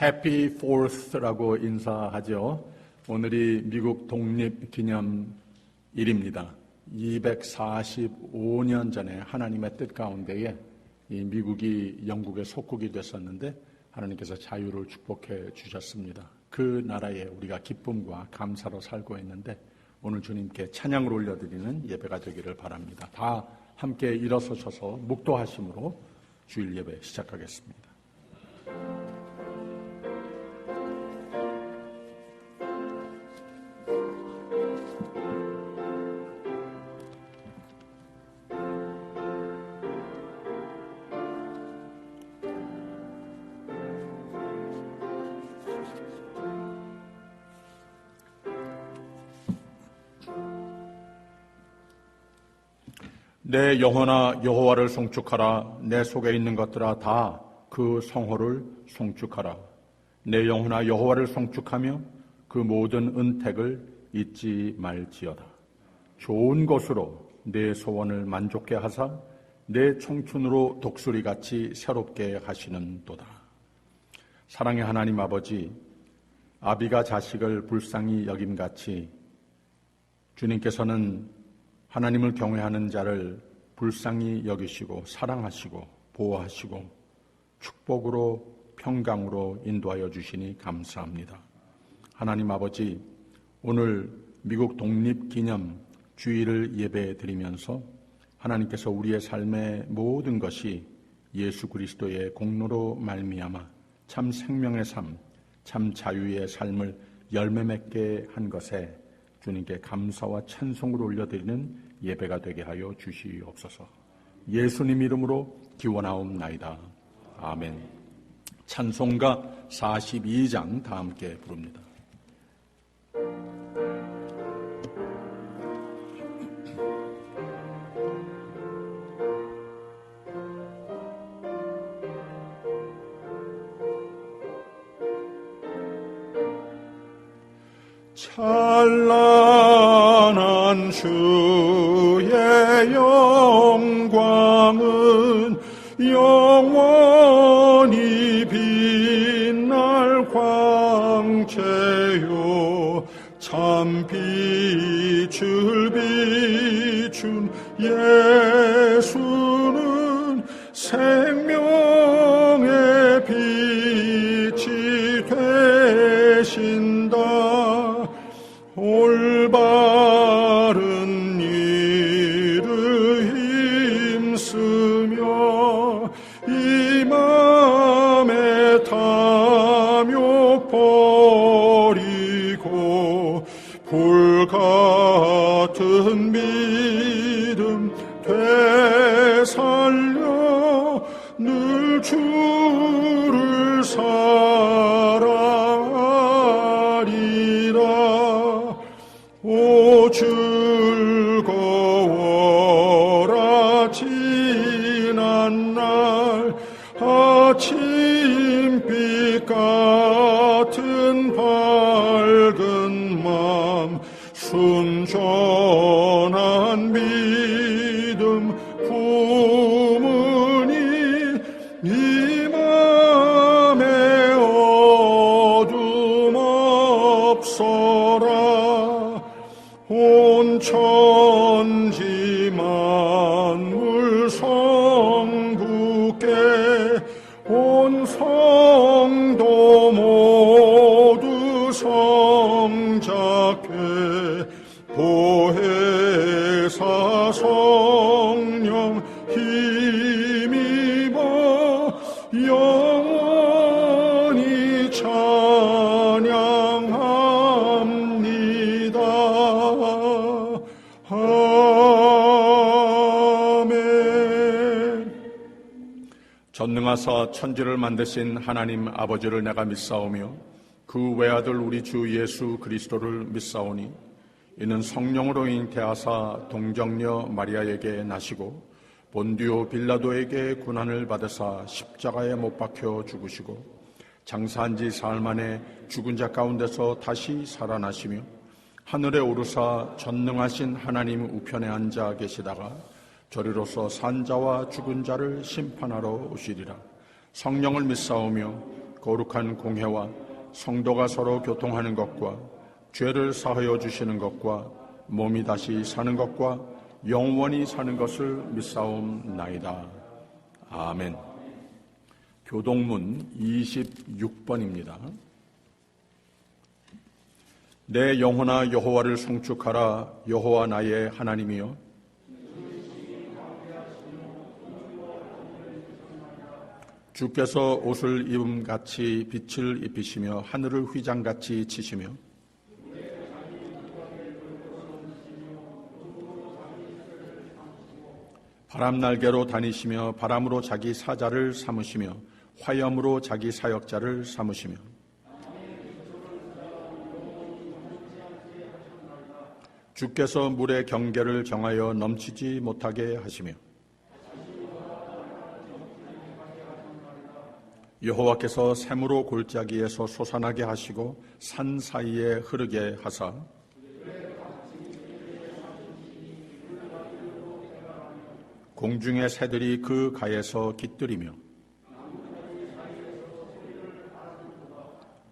해피 포스라고 인사하죠. 오늘이 미국 독립기념일입니다. 245년 전에 하나님의 뜻 가운데에 이 미국이 영국의 속국이 됐었는데 하나님께서 자유를 축복해 주셨습니다. 그 나라에 우리가 기쁨과 감사로 살고 있는데 오늘 주님께 찬양을 올려드리는 예배가 되기를 바랍니다. 다 함께 일어서셔서 묵도하심으로 주일 예배 시작하겠습니다. 내 영혼아 여호와를 송축하라. 내 속에 있는 것들아 다 그 성호를 송축하라. 내 영혼아 여호와를 송축하며 그 모든 은택을 잊지 말지어다. 좋은 것으로 내 소원을 만족케 하사 내 청춘으로 독수리같이 새롭게 하시는도다. 사랑의 하나님 아버지, 아비가 자식을 불쌍히 여김같이 주님께서는 하나님을 경외하는 자를 불쌍히 여기시고 사랑하시고 보호하시고 축복으로 평강으로 인도하여 주시니 감사합니다. 하나님 아버지, 오늘 미국 독립기념 주일을 예배 드리면서 하나님께서 우리의 삶의 모든 것이 예수 그리스도의 공로로 말미암아 참 생명의 삶, 참 자유의 삶을 열매 맺게 한 것에 주님께 감사와 찬송을 올려드리는 예배가 되게 하여 주시옵소서. 예수님 이름으로 기원하옵나이다. 아멘. 찬송가 42장 다 함께 부릅니다. 찬란한 주의 영광은 영원히 빛날 광채요. 참 빛을 비춘 예수는 생명의 빛이 되신다. 올바른 일을 힘쓰며 이 맘에 탐욕 버리고 불같은 믿음 되살려 늘 주를 사랑하리라. 오 즐거워라 지난 날 아침빛 같은 밝은 맘 순전한 믿음 품으니 이 맘에 어둠 없어라. 온 천지 만물 성부께 온 성도 모두 성자께 보혜사 성령 힘입어 영원히 찬양합니다. 아멘. 전능하사 천지를 만드신 하나님 아버지를 내가 믿사오며 그 외아들 우리 주 예수 그리스도를 믿사오니 이는 성령으로 잉태하사 동정녀 마리아에게 나시고 본디오 빌라도에게 고난을 받으사 십자가에 못 박혀 죽으시고 장사한 지 사흘 만에 죽은 자 가운데서 다시 살아나시며 하늘에 오르사 전능하신 하나님 우편에 앉아 계시다가 저리로서 산자와 죽은 자를 심판하러 오시리라. 성령을 믿사오며 거룩한 공회와 성도가 서로 교통하는 것과 죄를 사하여 주시는 것과 몸이 다시 사는 것과 영원히 사는 것을 믿사옵나이다. 아멘. 교동문 26번입니다. 내 영혼아 여호와를 송축하라. 여호와 나의 하나님이여. 주께서 옷을 입음같이 빛을 입히시며 하늘을 휘장같이 치시며 바람날개로 다니시며 바람으로 자기 사자를 삼으시며 화염으로 자기 사역자를 삼으시며 주께서 물의 경계를 정하여 넘치지 못하게 하시며 여호와께서 샘으로 골짜기에서 솟아나게 하시고 산 사이에 흐르게 하사 공중의 새들이 그 가에서 깃들이며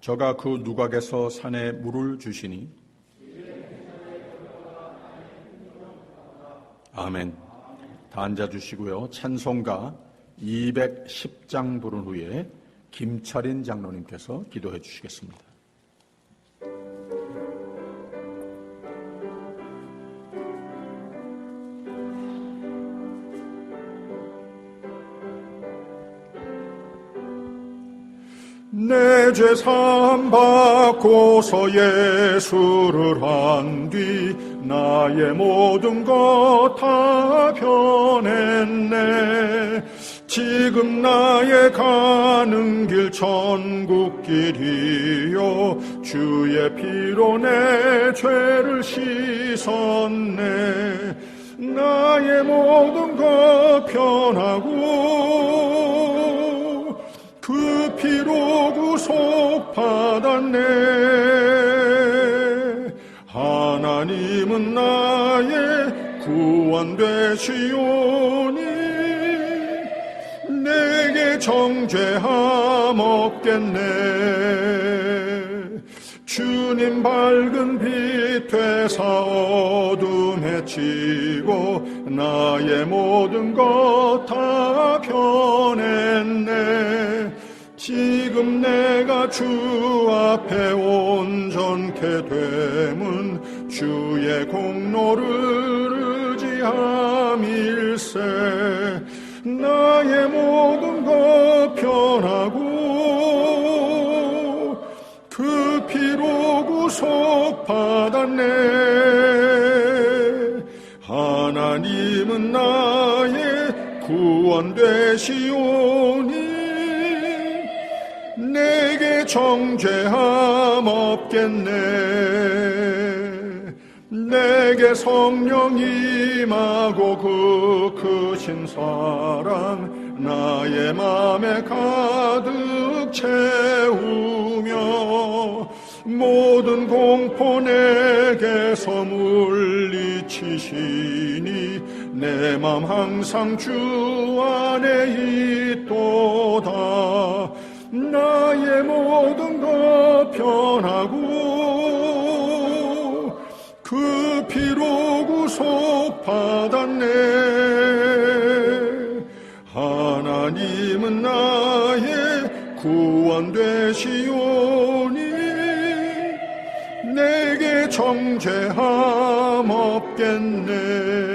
저가 그 누각에서 산에 물을 주시니 아멘. 다 앉아주시고요. 찬송가 210장 부른 후에 김철인 장로님께서 기도해 주시겠습니다. 내 죄 사함 받고서 예수를 한 뒤 나의 모든 것 다 변했네. 지금 나의 가는 길 천국길이요 주의 피로 내 죄를 씻었네. 나의 모든 것 변하고 그 피로 구속받았네. 하나님은 나의 구원 되시오니 내게 정죄함 없겠네. 주님 밝은 빛 되사 어둠에 지고 나의 모든 것 다 변했네. 지금 내가 주 앞에 온전케 됨은 주의 공로를 의지함일세. 나의 모든 것 변하고 그 피로 구속받았네. 하나님은 나의 구원 되시오니 내게 정죄함 없겠네. 내게 성령 임하고 그 크신 사랑 나의 맘에 가득 채우며 모든 공포 내게서 물리치시니 내 맘 항상 주 안에 있도다. 나의 모든 것 변하고 그 피로 구속받았네. 하나님은 나의 구원 되시오니 내게 정죄함 없겠네.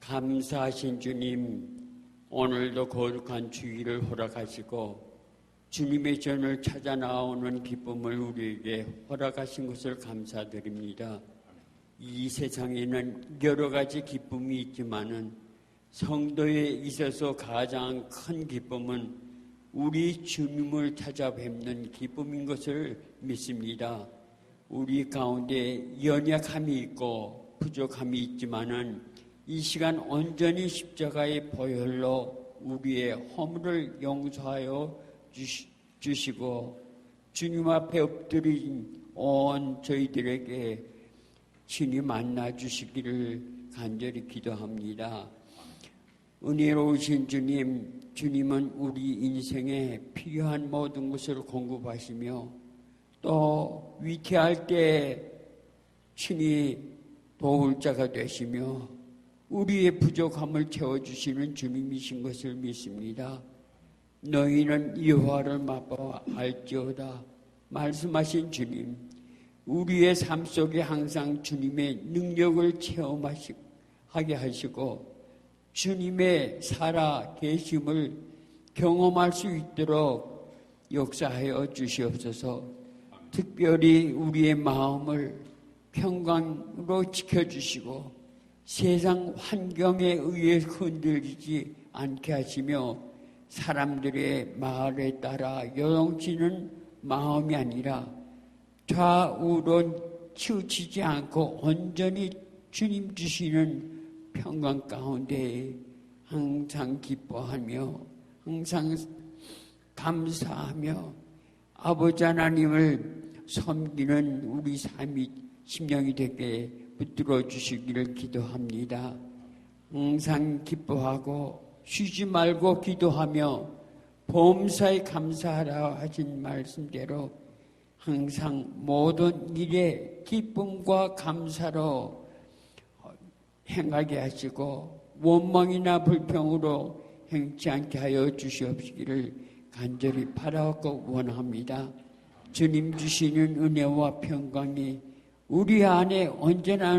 감사하신 주님, 오늘도 거룩한 주일을 허락하시고 주님의 전을 찾아 나오는 기쁨을 우리에게 허락하신 것을 감사드립니다. 이 세상에는 여러 가지 기쁨이 있지만은 성도에 있어서 가장 큰 기쁨은 우리 주님을 찾아뵙는 기쁨인 것을 믿습니다. 우리 가운데 연약함이 있고 부족함이 있지만은 이 시간 온전히 십자가의 보혈로 우리의 허물을 용서하여 주시고 주님 앞에 엎드린 온 저희들에게 친히 만나 주시기를 간절히 기도합니다. 은혜로우신 주님, 주님은 우리 인생에 필요한 모든 것을 공급하시며 또 위태할 때 친히 도울 자가 되시며 우리의 부족함을 채워주시는 주님이신 것을 믿습니다. 너희는 여호와를 맛보아 알지어다 말씀하신 주님, 우리의 삶 속에 항상 주님의 능력을 체험하게 하시고 주님의 살아 계심을 경험할 수 있도록 역사하여 주시옵소서. 특별히 우리의 마음을 평강으로 지켜주시고 세상 환경에 의해 흔들리지 않게 하시며 사람들의 말에 따라 요동치는 마음이 아니라 좌우로 치우치지 않고 온전히 주님 주시는 평강 가운데 항상 기뻐하며 항상 감사하며 아버지 하나님을 섬기는 우리 삶이 심령이 되게 붙들어 주시기를 기도합니다. 항상 기뻐하고 쉬지 말고 기도하며 범사에 감사하라 하신 말씀대로 항상 모든 일에 기쁨과 감사로 행하게 하시고 원망이나 불평으로 행치 않게 하여 주시옵시기를 간절히 바라고 원합니다. 주님 주시는 은혜와 평강이 우리 안에 언제나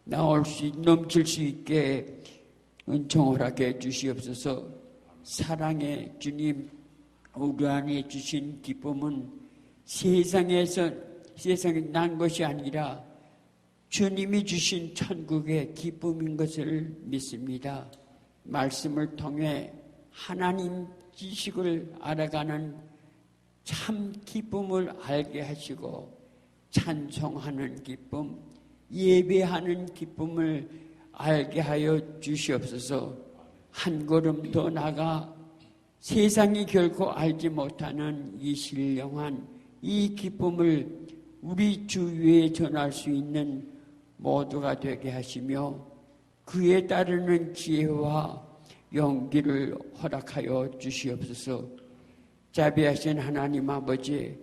넘칠 수 있게 은총을 하게 주시옵소서. 사랑의 주님, 우리 안에 주신 기쁨은 세상에 난 것이 아니라 주님이 주신 천국의 기쁨인 것을 믿습니다. 말씀을 통해 하나님 지식을 알아가는 참 기쁨을 알게 하시고 찬송하는 기쁨, 예배하는 기쁨을 알게 하여 주시옵소서. 한 걸음 더 나가 세상이 결코 알지 못하는 이 신령한 이 기쁨을 우리 주위에 전할 수 있는 모두가 되게 하시며 그에 따르는 지혜와 용기를 허락하여 주시옵소서. 자비하신 하나님 아버지,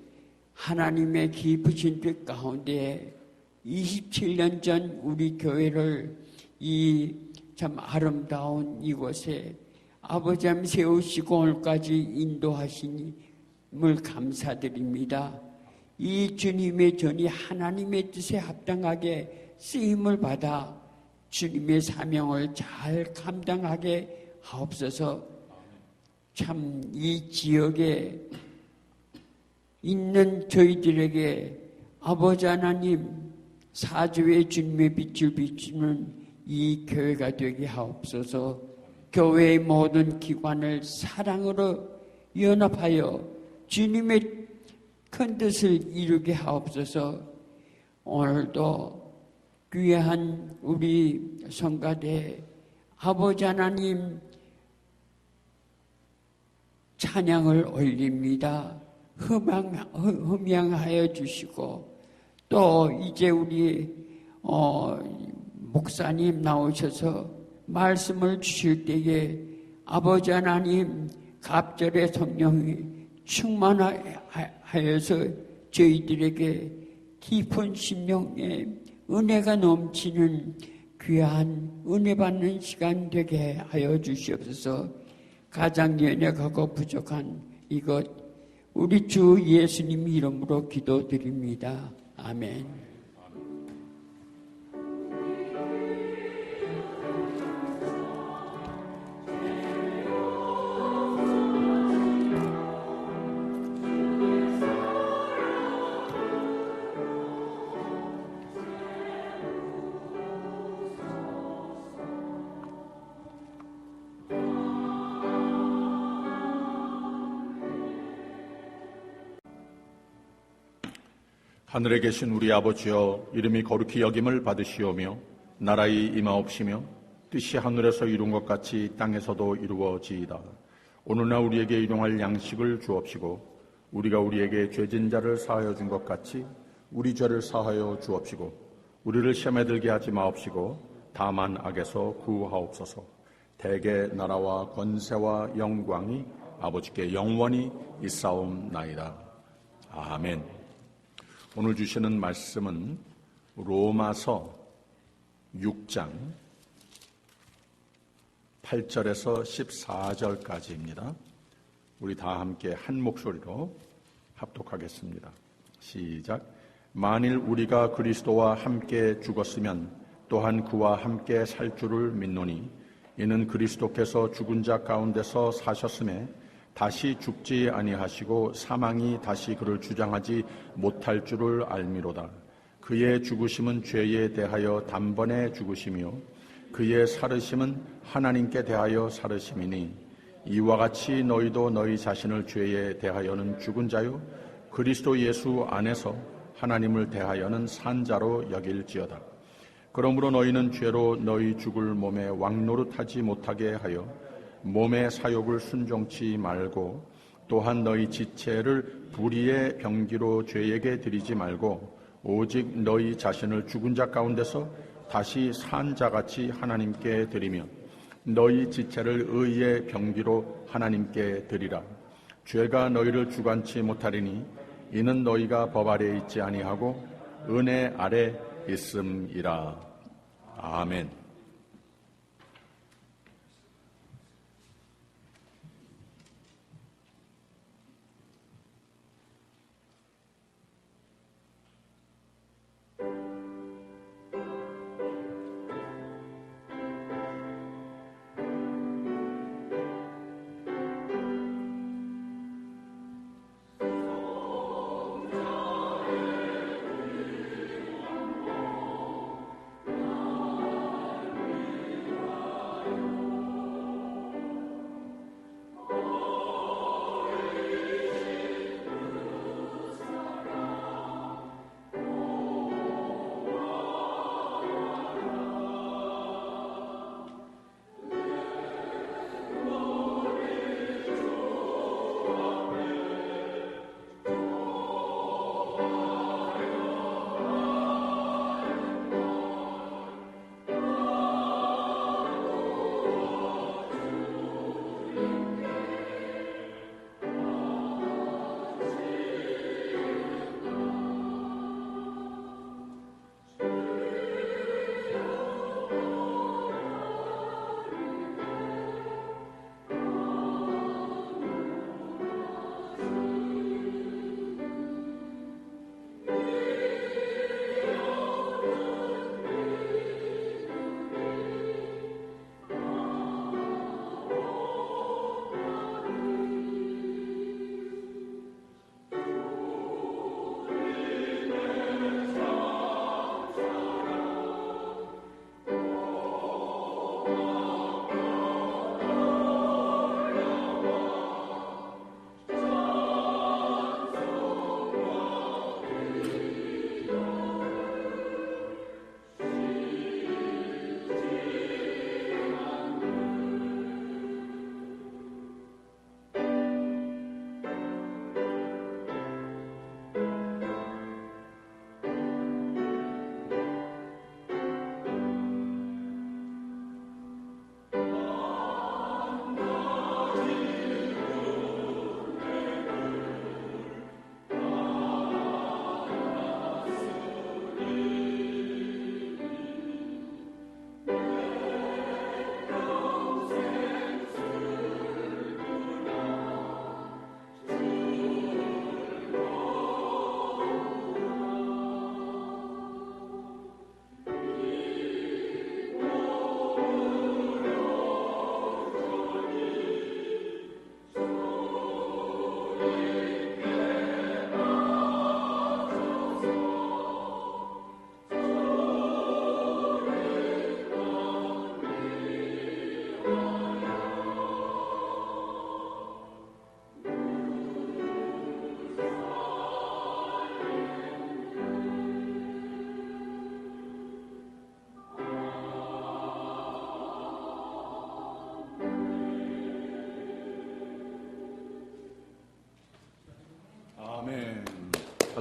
하나님의 깊으신 뜻 가운데 27년 전 우리 교회를 이 참 아름다운 이곳에 아버지 하나님 세우시고 오늘까지 인도하시니 을 감사드립니다. 이 주님의 전이 하나님의 뜻에 합당하게 쓰임을 받아 주님의 사명을 잘 감당하게 하옵소서. 참 이 지역에 있는 저희들에게 아버지 하나님 사주의 주님의 빛을 비추는 이 교회가 되게 하옵소서. 교회의 모든 기관을 사랑으로 연합하여 주님의 큰 뜻을 이루게 하옵소서. 오늘도 귀한 우리 성가대 아버지 하나님 찬양을 올립니다. 흠양하여 주시고 또 이제 우리 목사님 나오셔서 말씀을 주실 때에 아버지 하나님 갑절의 성령이 충만하여서 저희들에게 깊은 심령에 은혜가 넘치는 귀한 은혜 받는 시간 되게 하여 주시옵소서. 가장 연약하고 부족한 이것 우리 주 예수님 이름으로 기도드립니다. 아멘. 하늘에 계신 우리 아버지여, 이름이 거룩히 여김을 받으시오며 나라의 임하옵시며 뜻이 하늘에서 이룬 것 같이 땅에서도 이루어지이다. 오늘날 우리에게 일용할 양식을 주옵시고 우리가 우리에게 죄진 자를 사하여 준 것 같이 우리 죄를 사하여 주옵시고 우리를 시험에 들게 하지 마옵시고 다만 악에서 구하옵소서. 대개 나라와 권세와 영광이 아버지께 영원히 있사옵나이다. 아멘. 오늘 주시는 말씀은 로마서 6장 8절에서 14절까지입니다. 우리 다 함께 한 목소리로 합독하겠습니다. 시작. 만일 우리가 그리스도와 함께 죽었으면 또한 그와 함께 살 줄을 믿노니 이는 그리스도께서 죽은 자 가운데서 사셨음에 다시 죽지 아니하시고 사망이 다시 그를 주장하지 못할 줄을 알미로다. 그의 죽으심은 죄에 대하여 단번에 죽으시며 그의 살으심은 하나님께 대하여 살으심이니 이와 같이 너희도 너희 자신을 죄에 대하여는 죽은 자요 그리스도 예수 안에서 하나님을 대하여는 산 자로 여길지어다. 그러므로 너희는 죄로 너희 죽을 몸에 왕노릇하지 못하게 하여 몸의 사욕을 순종치 말고 또한 너희 지체를 불의의 병기로 죄에게 드리지 말고 오직 너희 자신을 죽은 자 가운데서 다시 산 자같이 하나님께 드리며 너희 지체를 의의 병기로 하나님께 드리라. 죄가 너희를 주관치 못하리니 이는 너희가 법 아래에 있지 아니하고 은혜 아래 있음이라. 아멘.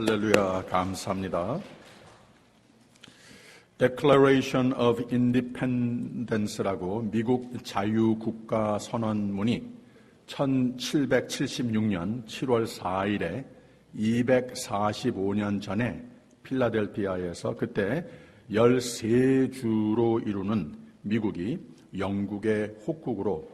할렐루야, 감사합니다. Declaration of Independence라고 미국 자유국가 선언문이 1776년 7월 4일에 245년 전에 필라델피아에서 그때 13주로 이루는 미국이 영국의 속국으로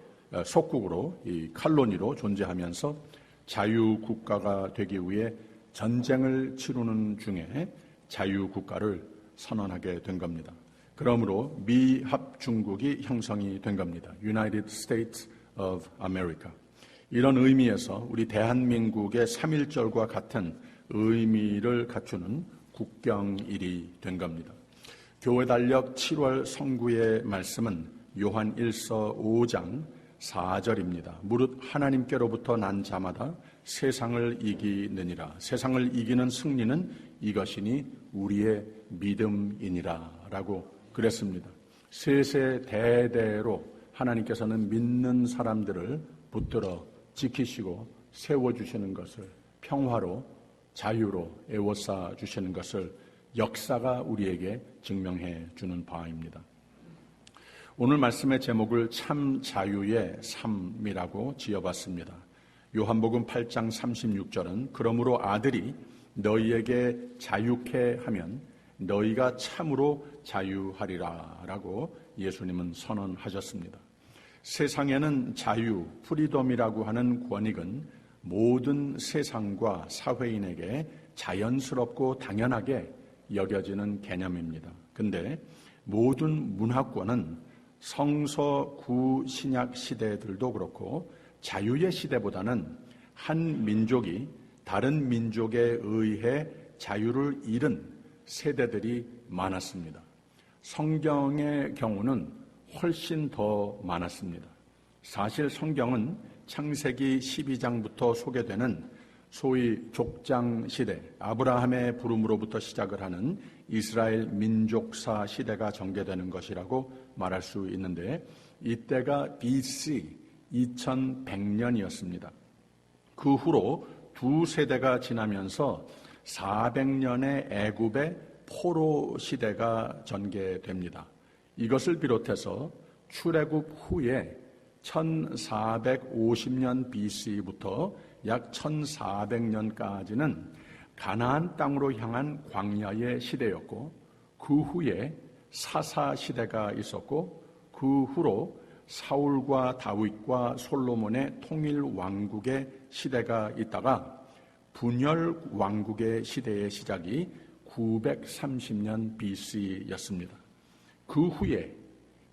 이 칼로니로 존재하면서 자유국가가 되기 위해 전쟁을 치르는 중에 자유국가를 선언하게 된 겁니다. 그러므로 미합중국이 형성이 된 겁니다. United States of America. 이런 의미에서 우리 대한민국의 3.1절과 같은 의미를 갖추는 국경일이 된 겁니다. 교회 달력 7월 성구의 말씀은 요한 1서 5장 4절입니다. 무릇 하나님께로부터 난 자마다 세상을 이기느니라. 세상을 이기는 승리는 이것이니 우리의 믿음이니라 라고 그랬습니다. 세세대대로 하나님께서는 믿는 사람들을 붙들어 지키시고 세워주시는 것을 평화로 자유로 애워싸 주시는 것을 역사가 우리에게 증명해 주는 바입니다. 오늘 말씀의 제목을 참 자유의 삶이라고 지어봤습니다. 요한복음 8장 36절은 그러므로 아들이 너희에게 자유케 하면 너희가 참으로 자유하리라 라고 예수님은 선언하셨습니다. 세상에는 자유, 프리덤이라고 하는 권익은 모든 세상과 사회인에게 자연스럽고 당연하게 여겨지는 개념입니다. 근데 모든 문화권은 성서 구신약 시대들도 그렇고 자유의 시대보다는 한 민족이 다른 민족에 의해 자유를 잃은 세대들이 많았습니다. 성경의 경우는 훨씬 더 많았습니다. 사실 성경은 창세기 12장부터 소개되는 소위 족장 시대, 아브라함의 부름으로부터 시작을 하는 이스라엘 민족사 시대가 전개되는 것이라고 말할 수 있는데 이때가 BC 2100년이었습니다. 그 후로 두 세대가 지나면서 400년의 애굽의 포로 시대가 전개됩니다. 이것을 비롯해서 출애굽 후에 1450년 BC부터 약 1400년까지는 가나안 땅으로 향한 광야의 시대였고 그 후에 사사 시대가 있었고 그 후로 사울과 다윗과 솔로몬의 통일 왕국의 시대가 있다가 분열 왕국의 시대의 시작이 930년 BC였습니다. 그 후에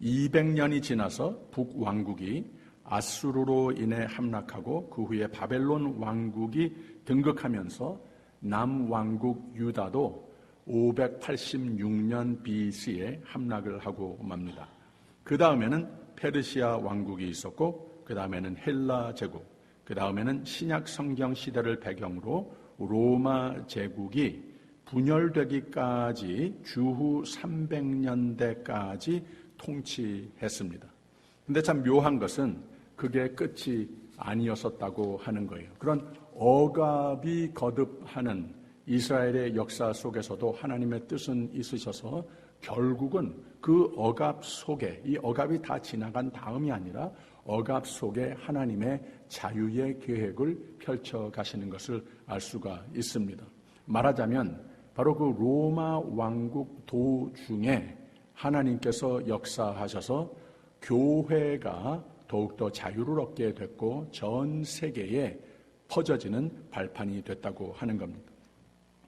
200년이 지나서 북왕국이 아수르로 인해 함락하고 그 후에 바벨론 왕국이 등극하면서 남왕국 유다도 586년 BC에 함락을 하고 맙니다. 그 다음에는 페르시아 왕국이 있었고 그 다음에는 헬라 제국, 그 다음에는 신약 성경 시대를 배경으로 로마 제국이 분열되기까지 주후 300년대까지 통치했습니다. 근데 참 묘한 것은 그게 끝이 아니었었다고 하는 거예요. 그런 억압이 거듭하는 이스라엘의 역사 속에서도 하나님의 뜻은 있으셔서 결국은 그 억압 속에 이 억압이 다 지나간 다음이 아니라 억압 속에 하나님의 자유의 계획을 펼쳐 가시는 것을 알 수가 있습니다. 말하자면 바로 그 로마 왕국 도중에 하나님께서 역사하셔서 교회가 더욱더 자유를 얻게 됐고 전 세계에 퍼져지는 발판이 됐다고 하는 겁니다.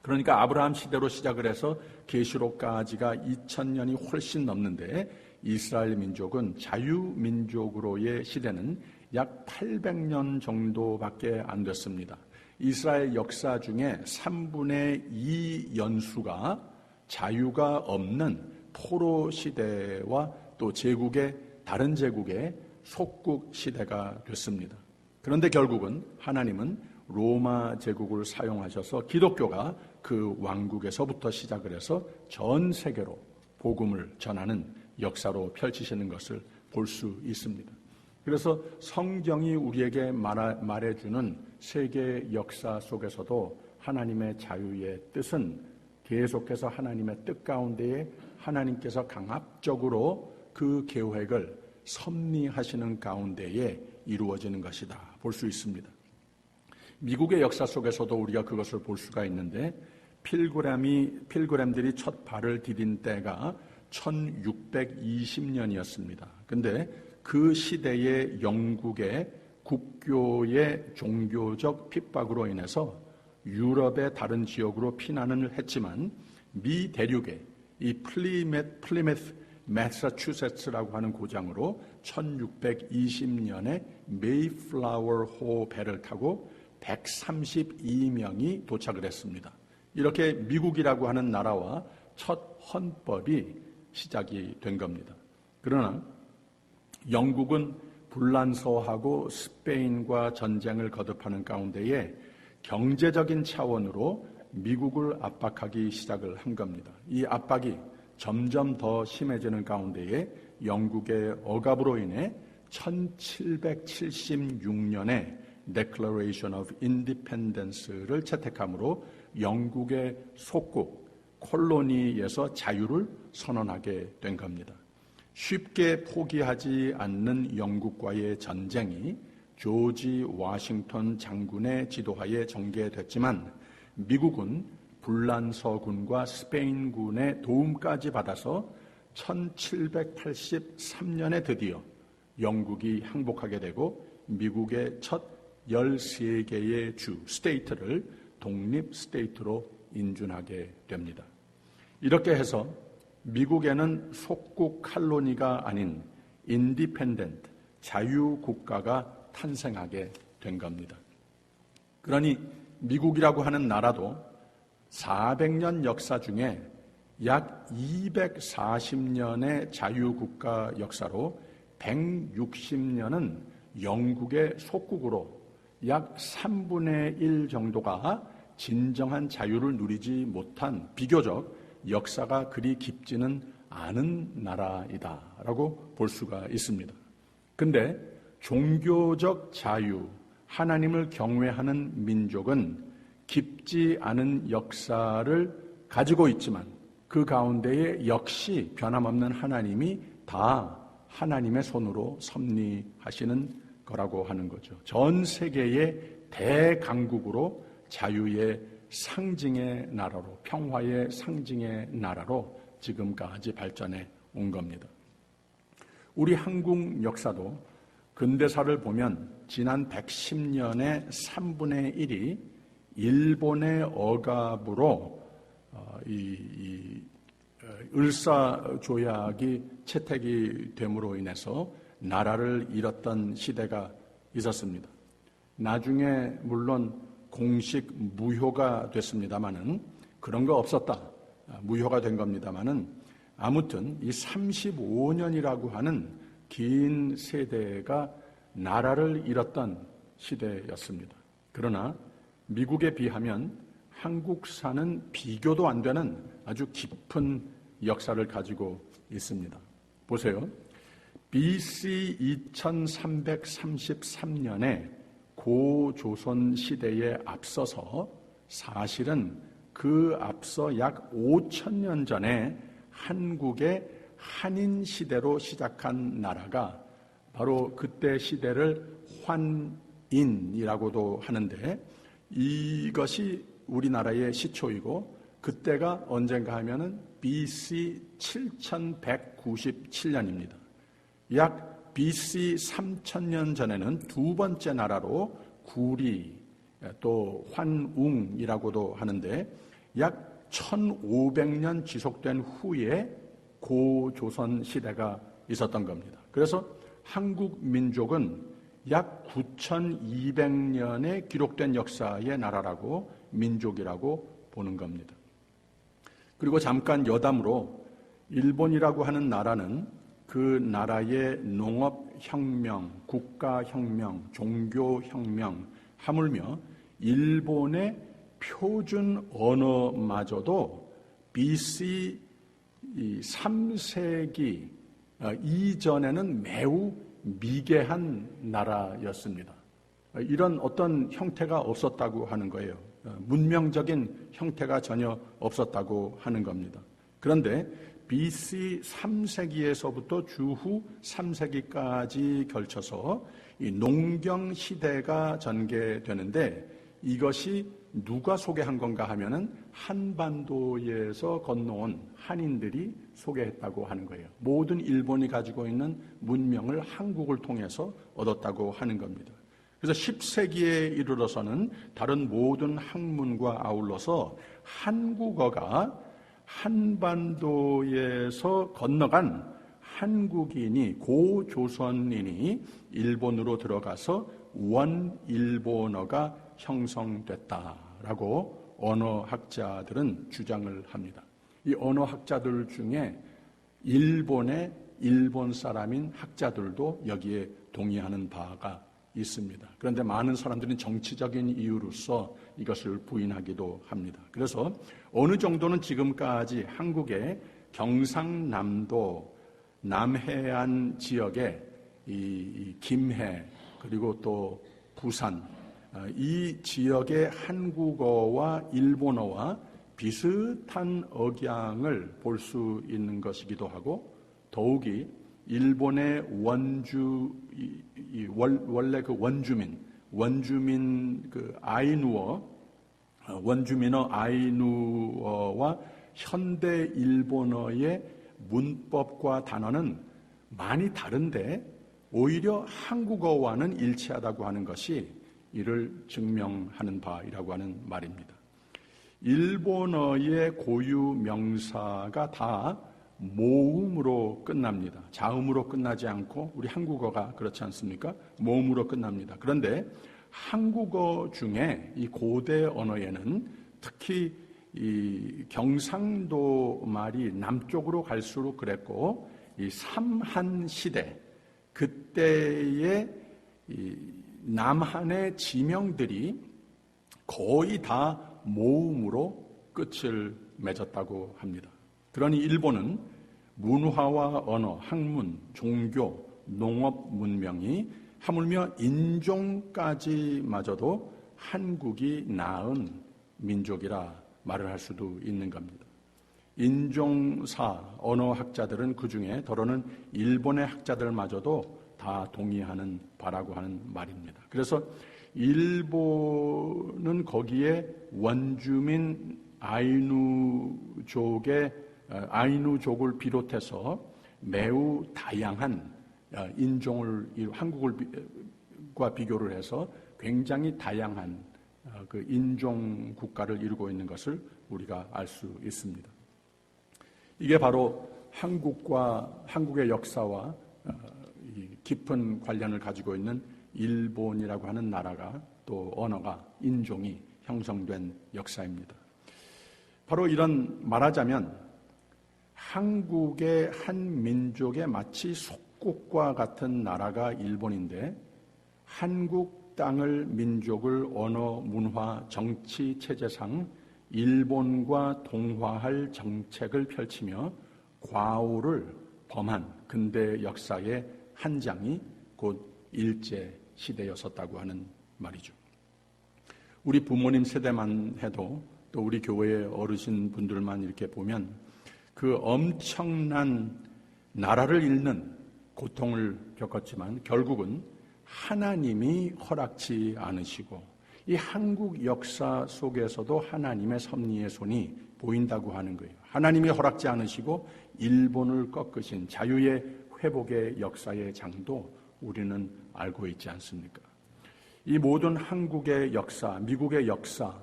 그러니까 아브라함 시대로 시작을 해서 계시록까지가 2000년이 훨씬 넘는데 이스라엘 민족은 자유민족으로의 시대는 약 800년 정도밖에 안 됐습니다. 이스라엘 역사 중에 3분의 2 연수가 자유가 없는 포로 시대와 또 다른 제국의 속국 시대가 됐습니다. 그런데 결국은 하나님은 로마 제국을 사용하셔서 기독교가 그 왕국에서부터 시작을 해서 전 세계로 복음을 전하는 역사로 펼치시는 것을 볼 수 있습니다. 그래서 성경이 우리에게 말해주는 세계 역사 속에서도 하나님의 자유의 뜻은 계속해서 하나님의 뜻 가운데에 하나님께서 강압적으로 그 계획을 섭리하시는 가운데에 이루어지는 것이다 볼 수 있습니다. 미국의 역사 속에서도 우리가 그것을 볼 수가 있는데 필그램들이 첫 발을 디딘 때가 1620년이었습니다. 근데 그 시대의 영국의 국교의 종교적 핍박으로 인해서 유럽의 다른 지역으로 피난을 했지만 미 대륙의 이 플리메스 매사추세츠라고 하는 고장으로 1620년에 메이플라워 호 배를 타고 132명이 도착을 했습니다. 이렇게 미국이라고 하는 나라와 첫 헌법이 시작이 된 겁니다. 그러나 영국은 불란서하고 스페인과 전쟁을 거듭하는 가운데에 경제적인 차원으로 미국을 압박하기 시작을 한 겁니다. 이 압박이 점점 더 심해지는 가운데에 영국의 억압으로 인해 1776년에 Declaration of Independence를 채택함으로 영국의 속국 콜로니에서 자유를 선언하게 된 겁니다. 쉽게 포기하지 않는 영국과의 전쟁이 조지 워싱턴 장군의 지도하에 전개됐지만 미국은 불란서군과 스페인군의 도움까지 받아서 1783년에 드디어 영국이 항복하게 되고 미국의 첫 13개의 주, 스테이트를 독립 스테이트로 인준하게 됩니다. 이렇게 해서 미국에는 속국 칼로니가 아닌 인디펜던트, 자유국가가 탄생하게 된 겁니다. 그러니 미국이라고 하는 나라도 400년 역사 중에 약 240년의 자유국가 역사로 160년은 영국의 속국으로 약 3분의 1 정도가 진정한 자유를 누리지 못한 비교적 역사가 그리 깊지는 않은 나라이다라고 볼 수가 있습니다. 근데 종교적 자유, 하나님을 경외하는 민족은 깊지 않은 역사를 가지고 있지만 그 가운데에 역시 변함없는 하나님이 다 하나님의 손으로 섭리하시는 거라고 하는 거죠. 전 세계의 대강국으로 자유의 상징의 나라로, 평화의 상징의 나라로 지금까지 발전해 온 겁니다. 우리 한국 역사도 근대사를 보면 지난 110년의 3분의 1이 일본의 억압으로 을사조약이 채택이 됨으로 인해서 나라를 잃었던 시대가 있었습니다. 나중에 물론 공식 무효가 됐습니다마는 그런 거 없었다. 무효가 된 겁니다마는 아무튼 이 35년이라고 하는 긴 세대가 나라를 잃었던 시대였습니다. 그러나 미국에 비하면 한국사는 비교도 안 되는 아주 깊은 역사를 가지고 있습니다. 보세요. BC 2333년에 고조선 시대에 앞서서 사실은 그 앞서 약 5,000년 전에 한국의 한인 시대로 시작한 나라가 바로 그때 시대를 환인이라고도 하는데 이것이 우리나라의 시초이고 그때가 언젠가 하면은 BC 7197년입니다. 약 BC 3000년 전에는 두 번째 나라로 구리 또 환웅이라고도 하는데 약 1500년 지속된 후에 고조선 시대가 있었던 겁니다. 그래서 한국 민족은 약 9200년에 기록된 역사의 나라라고 민족이라고 보는 겁니다. 그리고 잠깐 여담으로 일본이라고 하는 나라는 그 나라의 농업혁명, 국가혁명, 종교혁명 하물며 일본의 표준 언어마저도 BC 3세기 이전에는 매우 미개한 나라였습니다. 이런 어떤 형태가 없었다고 하는 거예요. 문명적인 형태가 전혀 없었다고 하는 겁니다. 그런데 BC 3세기에서부터 주후 3세기까지 걸쳐서 이 농경 시대가 전개되는데 이것이 누가 소개한 건가 하면은 한반도에서 건너온 한인들이 소개했다고 하는 거예요. 모든 일본이 가지고 있는 문명을 한국을 통해서 얻었다고 하는 겁니다. 그래서 10세기에 이르러서는 다른 모든 학문과 아울러서 한국어가 한반도에서 건너간 한국인이 고조선인이 일본으로 들어가서 원일본어가 형성됐다라고 언어학자들은 주장을 합니다. 이 언어학자들 중에 일본의 일본 사람인 학자들도 여기에 동의하는 바가 있습니다. 그런데 많은 사람들은 정치적인 이유로서 이것을 부인하기도 합니다. 그래서 어느 정도는 지금까지 한국의 경상남도 남해안 지역의 이 김해 그리고 또 부산 이 지역의 한국어와 일본어와 비슷한 억양을 볼 수 있는 것이기도 하고 더욱이 일본의 원주 원래 그 원주민 그 원주민어 아이누어와 현대 일본어의 문법과 단어는 많이 다른데 오히려 한국어와는 일치하다고 하는 것이 이를 증명하는 바이라고 하는 말입니다. 일본어의 고유 명사가 다 모음으로 끝납니다. 자음으로 끝나지 않고 우리 한국어가 그렇지 않습니까? 모음으로 끝납니다. 그런데 한국어 중에 이 고대 언어에는 특히 이 경상도 말이 남쪽으로 갈수록 그랬고 이 삼한 시대 그때의 이 남한의 지명들이 거의 다 모음으로 끝을 맺었다고 합니다. 그러니 일본은 문화와 언어, 학문, 종교, 농업 문명이 하물며 인종까지마저도 한국이 낳은 민족이라 말을 할 수도 있는 겁니다. 인종사, 언어학자들은 그중에 더러는 일본의 학자들마저도 다 동의하는 바라고 하는 말입니다. 그래서 일본은 거기에 원주민 아이누족을 비롯해서 매우 다양한 인종을 한국과 비교를 해서 굉장히 다양한 그 인종 국가를 이루고 있는 것을 우리가 알 수 있습니다. 이게 바로 한국의 역사와 깊은 관련을 가지고 있는 일본이라고 하는 나라가 또 언어가 인종이 형성된 역사입니다. 바로 이런 말하자면 한국의 한 민족의 마치 속국과 같은 나라가 일본인데 한국 땅을 민족을 언어, 문화, 정치, 체제상 일본과 동화할 정책을 펼치며 과오를 범한 근대 역사의 한 장이 곧 일제 시대였었다고 하는 말이죠. 우리 부모님 세대만 해도 또 우리 교회의 어르신 분들만 이렇게 보면 그 엄청난 나라를 잃는 고통을 겪었지만 결국은 하나님이 허락지 않으시고 이 한국 역사 속에서도 하나님의 섭리의 손이 보인다고 하는 거예요. 하나님이 허락지 않으시고 일본을 꺾으신 자유의 회복의 역사의 장도 우리는 알고 있지 않습니까? 이 모든 한국의 역사, 미국의 역사,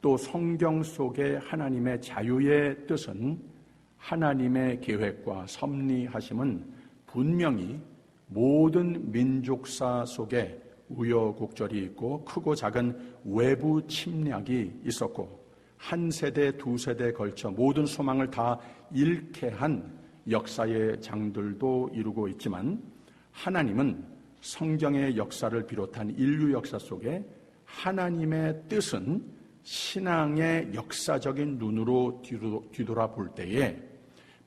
또 성경 속의 하나님의 자유의 뜻은 하나님의 계획과 섭리하심은 분명히 모든 민족사 속에 우여곡절이 있고 크고 작은 외부 침략이 있었고 한 세대, 두 세대에 걸쳐 모든 소망을 다 잃게 한 역사의 장들도 이루고 있지만 하나님은 성경의 역사를 비롯한 인류 역사 속에 하나님의 뜻은 신앙의 역사적인 눈으로 뒤돌아볼 때에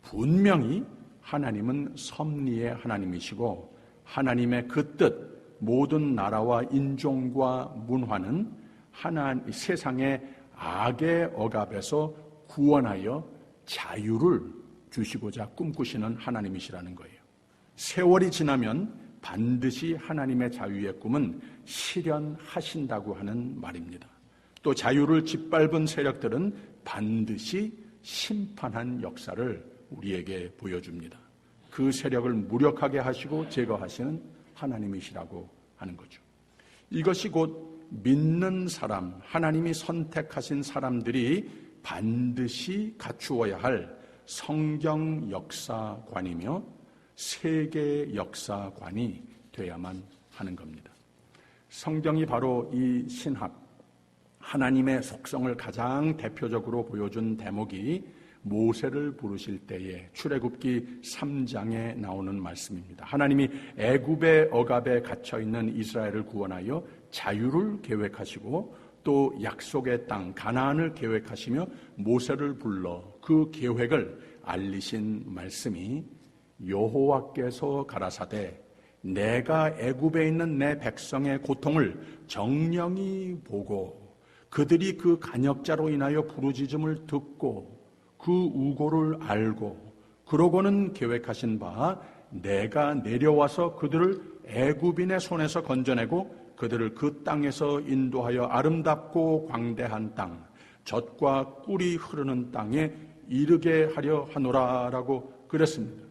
분명히 하나님은 섭리의 하나님이시고 하나님의 그 뜻, 모든 나라와 인종과 문화는 세상의 악의 억압에서 구원하여 자유를 주시고자 꿈꾸시는 하나님이시라는 거예요. 세월이 지나면 반드시 하나님의 자유의 꿈은 실현하신다고 하는 말입니다. 또 자유를 짓밟은 세력들은 반드시 심판한 역사를 우리에게 보여줍니다. 그 세력을 무력하게 하시고 제거하시는 하나님이시라고 하는 거죠. 이것이 곧 믿는 사람, 하나님이 선택하신 사람들이 반드시 갖추어야 할 성경 역사관이며 세계 역사관이 되어야만 하는 겁니다. 성경이 바로 이 신학, 하나님의 속성을 가장 대표적으로 보여준 대목이 모세를 부르실 때에 출애굽기 3장에 나오는 말씀입니다. 하나님이 애굽의 억압에 갇혀있는 이스라엘을 구원하여 자유를 계획하시고 또 약속의 땅 가나안을 계획하시며 모세를 불러 그 계획을 알리신 말씀이 여호와께서 가라사대 내가 애굽에 있는 내 백성의 고통을 정령이 보고 그들이 그 간역자로 인하여 부르짖음을 듣고 그 우고를 알고 그러고는 계획하신 바 내가 내려와서 그들을 애굽인의 손에서 건져내고 그들을 그 땅에서 인도하여 아름답고 광대한 땅 젖과 꿀이 흐르는 땅에 이르게 하려 하노라라고 그랬습니다.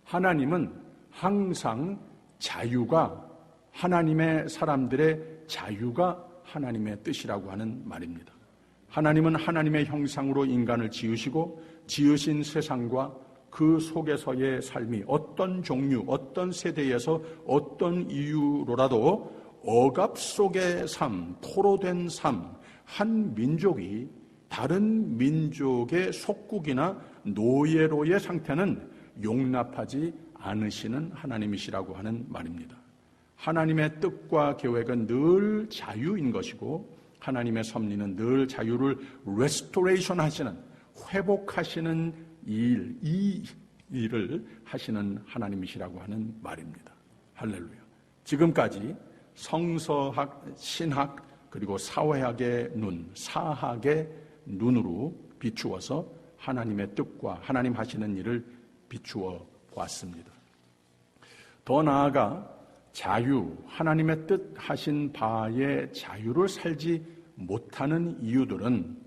하나님은 항상 자유가 하나님의 사람들의 자유가 하나님의 뜻이라고 하는 말입니다. 하나님은 하나님의 형상으로 인간을 지으시고 지으신 세상과 그 속에서의 삶이 어떤 종류, 어떤 세대에서 어떤 이유로라도 억압 속의 삶, 포로된 삶, 한 민족이 다른 민족의 속국이나 노예로의 상태는 용납하지 않으시는 하나님이시라고 하는 말입니다. 하나님의 뜻과 계획은 늘 자유인 것이고 하나님의 섭리는 늘 자유를 레스토레이션 하시는, 회복하시는 이 일을 하시는 하나님이시라고 하는 말입니다. 할렐루야. 지금까지 성서학, 신학, 그리고 사회학의 눈, 사학의 눈으로 비추어서 하나님의 뜻과 하나님 하시는 일을 비추어 보았습니다. 더 나아가 자유, 하나님의 뜻 하신 바의 자유를 살지 못하는 이유들은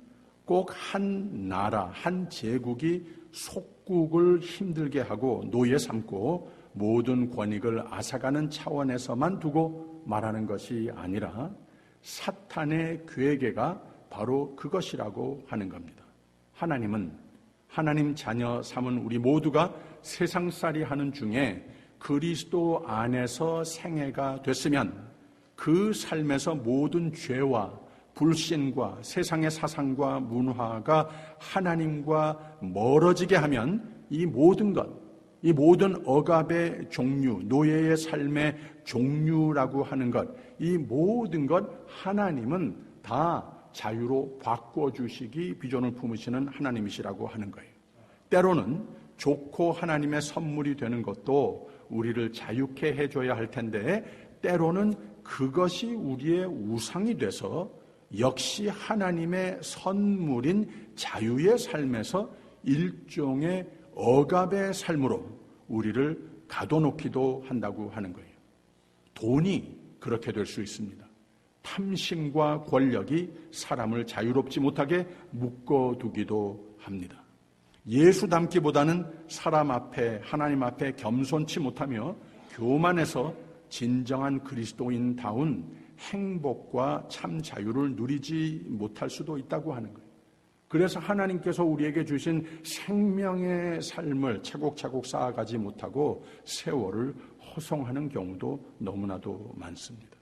꼭 한 나라, 한 제국이 속국을 힘들게 하고 노예 삼고 모든 권익을 앗아가는 차원에서만 두고 말하는 것이 아니라 사탄의 괴계가 바로 그것이라고 하는 겁니다. 하나님은 하나님 자녀 삼은 우리 모두가 세상살이 하는 중에 그리스도 안에서 생애가 됐으면 그 삶에서 모든 죄와 불신과 세상의 사상과 문화가 하나님과 멀어지게 하면 이 모든 것, 이 모든 억압의 종류, 노예의 삶의 종류라고 하는 것, 이 모든 것 하나님은 다 자유로 바꿔주시기 비전을 품으시는 하나님이시라고 하는 거예요. 때로는 좋고 하나님의 선물이 되는 것도 우리를 자유케 해줘야 할 텐데 때로는 그것이 우리의 우상이 돼서 역시 하나님의 선물인 자유의 삶에서 일종의 억압의 삶으로 우리를 가둬놓기도 한다고 하는 거예요. 돈이 그렇게 될 수 있습니다. 탐심과 권력이 사람을 자유롭지 못하게 묶어두기도 합니다. 예수 닮기보다는 사람 앞에, 하나님 앞에 겸손치 못하며 교만해서 진정한 그리스도인다운 행복과 참 자유를 누리지 못할 수도 있다고 하는 거예요. 그래서 하나님께서 우리에게 주신 생명의 삶을 차곡차곡 쌓아가지 못하고 세월을 허송하는 경우도 너무나도 많습니다.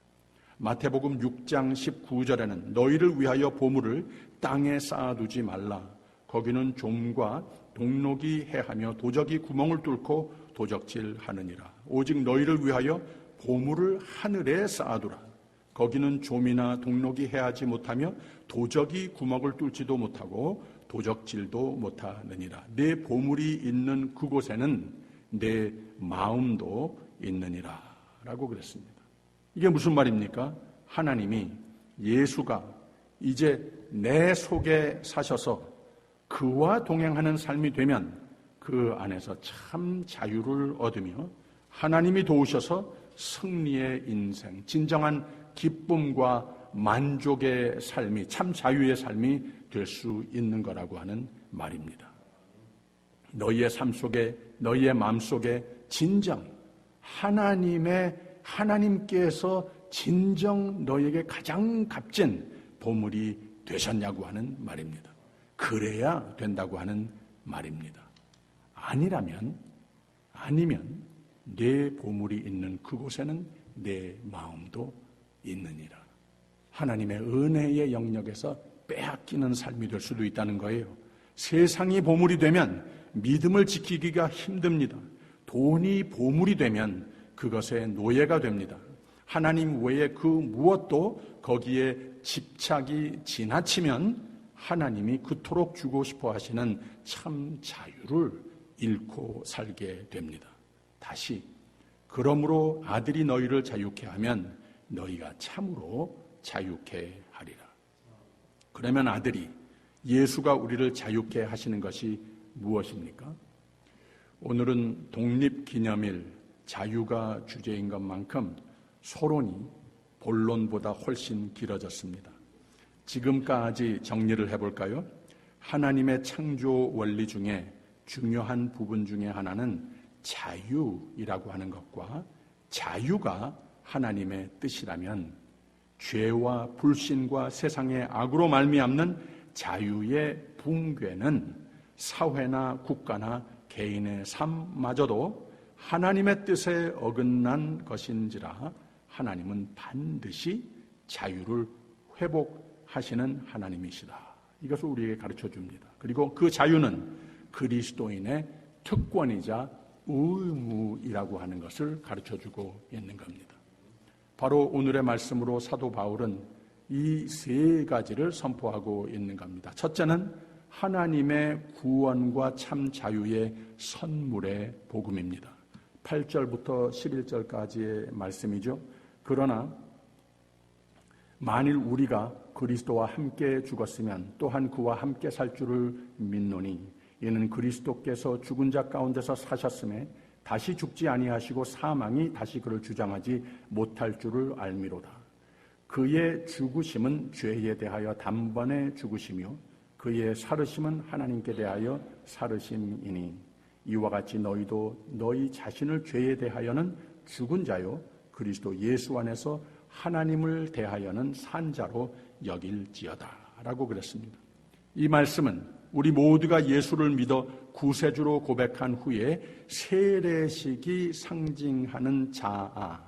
마태복음 6장 19절에는 너희를 위하여 보물을 땅에 쌓아두지 말라. 거기는 좀과 동록이 해하며 도적이 구멍을 뚫고 도적질하느니라. 오직 너희를 위하여 보물을 하늘에 쌓아두라. 거기는 좀이나 동록이 해하지 못하며 도적이 구멍을 뚫지도 못하고 도적질도 못하느니라. 내 보물이 있는 그곳에는 내 마음도 있느니라 라고 그랬습니다. 이게 무슨 말입니까? 하나님이 예수가 이제 내 속에 사셔서 그와 동행하는 삶이 되면 그 안에서 참 자유를 얻으며 하나님이 도우셔서 승리의 인생, 진정한 기쁨과 만족의 삶이, 참 자유의 삶이 될 수 있는 거라고 하는 말입니다. 너희의 삶 속에, 너희의 마음 속에 진정 하나님께서 진정 너희에게 가장 값진 보물이 되셨냐고 하는 말입니다. 그래야 된다고 하는 말입니다. 아니면 내 보물이 있는 그곳에는 내 마음도 있느니라. 하나님의 은혜의 영역에서 빼앗기는 삶이 될 수도 있다는 거예요. 세상이 보물이 되면 믿음을 지키기가 힘듭니다. 돈이 보물이 되면 그것의 노예가 됩니다. 하나님 외에 그 무엇도 거기에 집착이 지나치면 하나님이 그토록 주고 싶어 하시는 참 자유를 잃고 살게 됩니다. 다시, 그러므로 아들이 너희를 자유케 하면 너희가 참으로 자유케 하리라. 그러면 아들이, 예수가 우리를 자유케 하시는 것이 무엇입니까? 오늘은 독립기념일, 자유가 주제인 것만큼 서론이 본론보다 훨씬 길어졌습니다. 지금까지 정리를 해볼까요? 하나님의 창조 원리 중에 중요한 부분 중에 하나는 자유이라고 하는 것과, 자유가 하나님의 뜻이라면 죄와 불신과 세상의 악으로 말미암는 자유의 붕괴는 사회나 국가나 개인의 삶마저도 하나님의 뜻에 어긋난 것인지라 하나님은 반드시 자유를 회복하시는 하나님이시다. 이것을 우리에게 가르쳐 줍니다. 그리고 그 자유는 그리스도인의 특권이자 의무이라고 하는 것을 가르쳐 주고 있는 겁니다. 바로 오늘의 말씀으로 사도 바울은 이 세 가지를 선포하고 있는 겁니다. 첫째는 하나님의 구원과 참 자유의 선물의 복음입니다. 8절부터 11절까지의 말씀이죠. 그러나 만일 우리가 그리스도와 함께 죽었으면 또한 그와 함께 살 줄을 믿노니 이는 그리스도께서 죽은 자 가운데서 사셨음에 다시 죽지 아니하시고 사망이 다시 그를 주장하지 못할 줄을 알미로다. 그의 죽으심은 죄에 대하여 단번에 죽으시며 그의 살으심은 하나님께 대하여 살으심이니 이와 같이 너희도 너희 자신을 죄에 대하여는 죽은 자요 그리스도 예수 안에서 하나님을 대하여는 산 자로 여길지어다 라고 그랬습니다. 이 말씀은 우리 모두가 예수를 믿어 구세주로 고백한 후에 세례식이 상징하는 자아,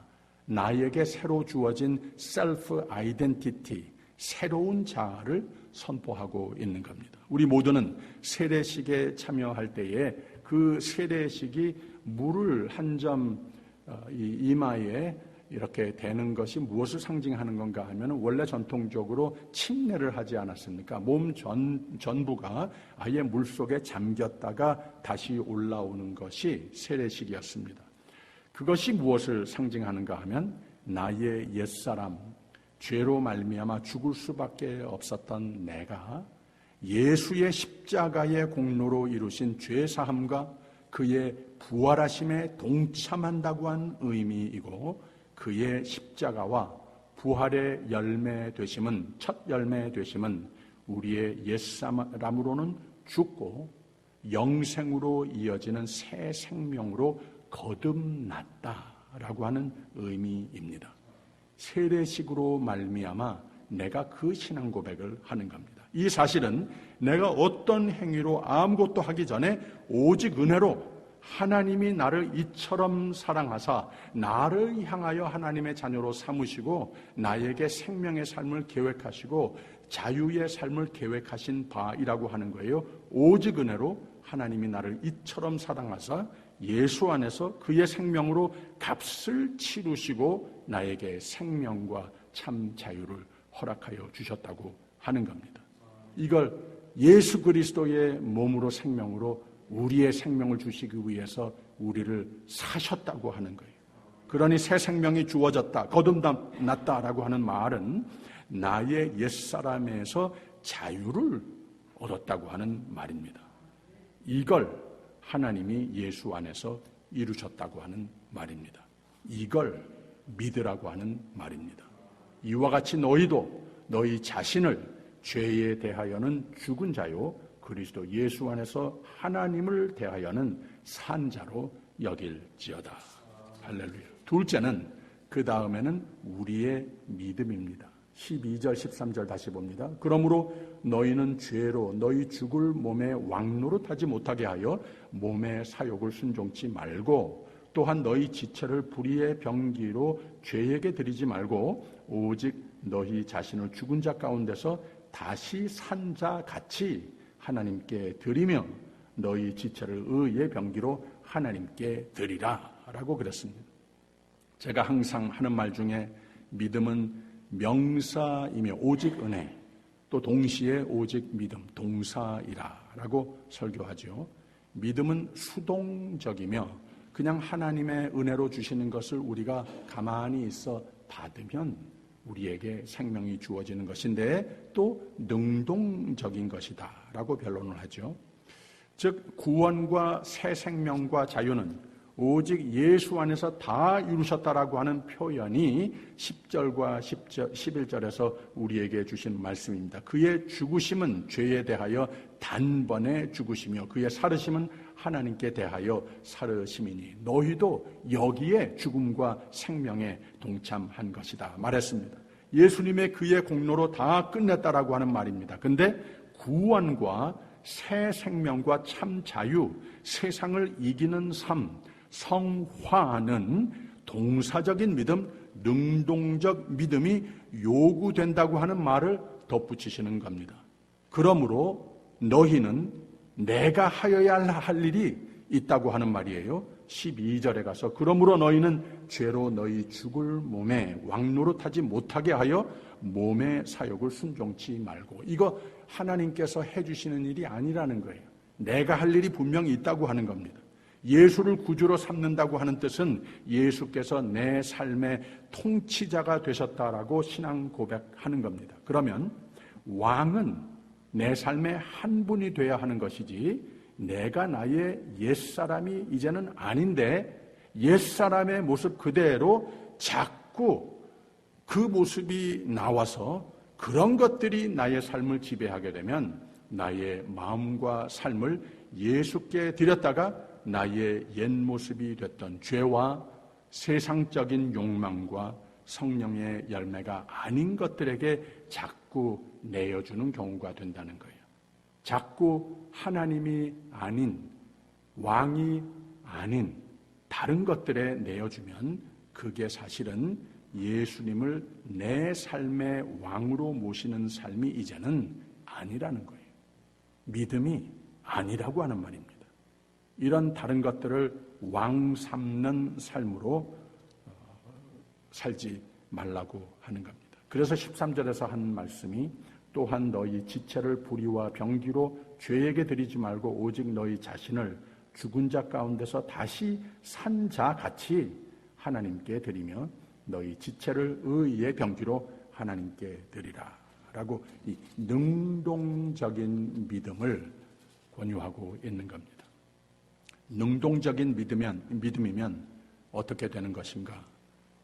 나에게 새로 주어진 셀프 아이덴티티, 새로운 자아를 선포하고 있는 겁니다. 우리 모두는 세례식에 참여할 때에 그 세례식이 물을 한 점 이마에 이렇게 대는 것이 무엇을 상징하는 건가 하면 원래 전통적으로 침례를 하지 않았습니까? 몸 전부가 아예 물속에 잠겼다가 다시 올라오는 것이 세례식이었습니다. 그것이 무엇을 상징하는가 하면 나의 옛사람, 죄로 말미암아 죽을 수밖에 없었던 내가 예수의 십자가의 공로로 이루신 죄사함과 그의 부활하심에 동참한다고 한 의미이고 그의 십자가와 부활의 열매 되심은, 첫 열매 되심은 우리의 옛사람으로는 죽고 영생으로 이어지는 새 생명으로 거듭났다라고 하는 의미입니다. 세례식으로 말미암아 내가 그 신앙 고백을 하는 겁니다. 이 사실은 내가 어떤 행위로 아무것도 하기 전에 오직 은혜로 하나님이 나를 이처럼 사랑하사 나를 향하여 하나님의 자녀로 삼으시고 나에게 생명의 삶을 계획하시고 자유의 삶을 계획하신 바이라고 하는 거예요. 오직 은혜로 하나님이 나를 이처럼 사랑하사 예수 안에서 그의 생명으로 값을 치르시고 나에게 생명과 참 자유를 허락하여 주셨다고 하는 겁니다. 이걸 예수 그리스도의 몸으로 생명으로 우리의 생명을 주시기 위해서 우리를 사셨다고 하는 거예요. 그러니 새 생명이 주어졌다, 거듭났다라고 하는 말은 나의 옛사람에서 자유를 얻었다고 하는 말입니다. 이걸 하나님이 예수 안에서 이루셨다고 하는 말입니다. 이걸 믿으라고 하는 말입니다. 이와 같이 너희도 너희 자신을 죄에 대하여는 죽은 자요 그리스도 예수 안에서 하나님을 대하여는 산 자로 여길지어다. 할렐루야. 둘째는 그 다음에는 우리의 믿음입니다. 12절 13절 다시 봅니다. 그러므로 너희는 죄로 너희 죽을 몸의 왕노릇하지 못하게 하여 몸의 사욕을 순종치 말고 또한 너희 지체를 불의의 병기로 죄에게 드리지 말고 오직 너희 자신을 죽은 자 가운데서 다시 산 자 같이 하나님께 드리며 너희 지체를 의의 병기로 하나님께 드리라 라고 그랬습니다. 제가 항상 하는 말 중에 믿음은 명사이며 오직 은혜, 또 동시에 오직 믿음, 동사이라 라고 설교하죠. 믿음은 수동적이며 그냥 하나님의 은혜로 주시는 것을 우리가 가만히 있어 받으면 우리에게 생명이 주어지는 것인데 또 능동적인 것이다 라고 변론을 하죠. 즉 구원과 새 생명과 자유는 오직 예수 안에서 다 이루셨다라고 하는 표현이 10절과 11절에서 우리에게 주신 말씀입니다. 그의 죽으심은 죄에 대하여 단번에 죽으시며 그의 살으심은 하나님께 대하여 살으심이니 너희도 여기에 죽음과 생명에 동참한 것이다 말했습니다. 예수님의 그의 공로로 다 끝냈다라고 하는 말입니다. 근데 구원과 새 생명과 참 자유, 세상을 이기는 삶, 성화는 동사적인 믿음, 능동적 믿음이 요구된다고 하는 말을 덧붙이시는 겁니다. 그러므로 너희는 내가 하여야 할 일이 있다고 하는 말이에요. 12절에 가서 그러므로 너희는 죄로 너희 죽을 몸에 왕노릇하지 못하게 하여 몸의 사욕을 순종치 말고. 이거 하나님께서 해주시는 일이 아니라는 거예요. 내가 할 일이 분명히 있다고 하는 겁니다. 예수를 구주로 삼는다고 하는 뜻은 예수께서 내 삶의 통치자가 되셨다라고 신앙 고백하는 겁니다. 그러면 왕은 내 삶의 한 분이 되어야 하는 것이지 내가 나의 옛사람이 이제는 아닌데 옛사람의 모습 그대로 자꾸 그 모습이 나와서 그런 것들이 나의 삶을 지배하게 되면 나의 마음과 삶을 예수께 드렸다가 나의 옛 모습이 됐던 죄와 세상적인 욕망과 성령의 열매가 아닌 것들에게 자꾸 내어주는 경우가 된다는 거예요. 자꾸 하나님이 아닌, 왕이 아닌 다른 것들에 내어주면 그게 사실은 예수님을 내 삶의 왕으로 모시는 삶이 이제는 아니라는 거예요. 믿음이 아니라고 하는 말입니다. 이런 다른 것들을 왕 삼는 삶으로 살지 말라고 하는 겁니다. 그래서 13절에서 한 말씀이 또한 너희 지체를 불의와 병기로 죄에게 드리지 말고 오직 너희 자신을 죽은 자 가운데서 다시 산 자 같이 하나님께 드리며 너희 지체를 의의 병기로 하나님께 드리라 라고 이 능동적인 믿음을 권유하고 있는 겁니다. 능동적인 믿음이면 어떻게 되는 것인가?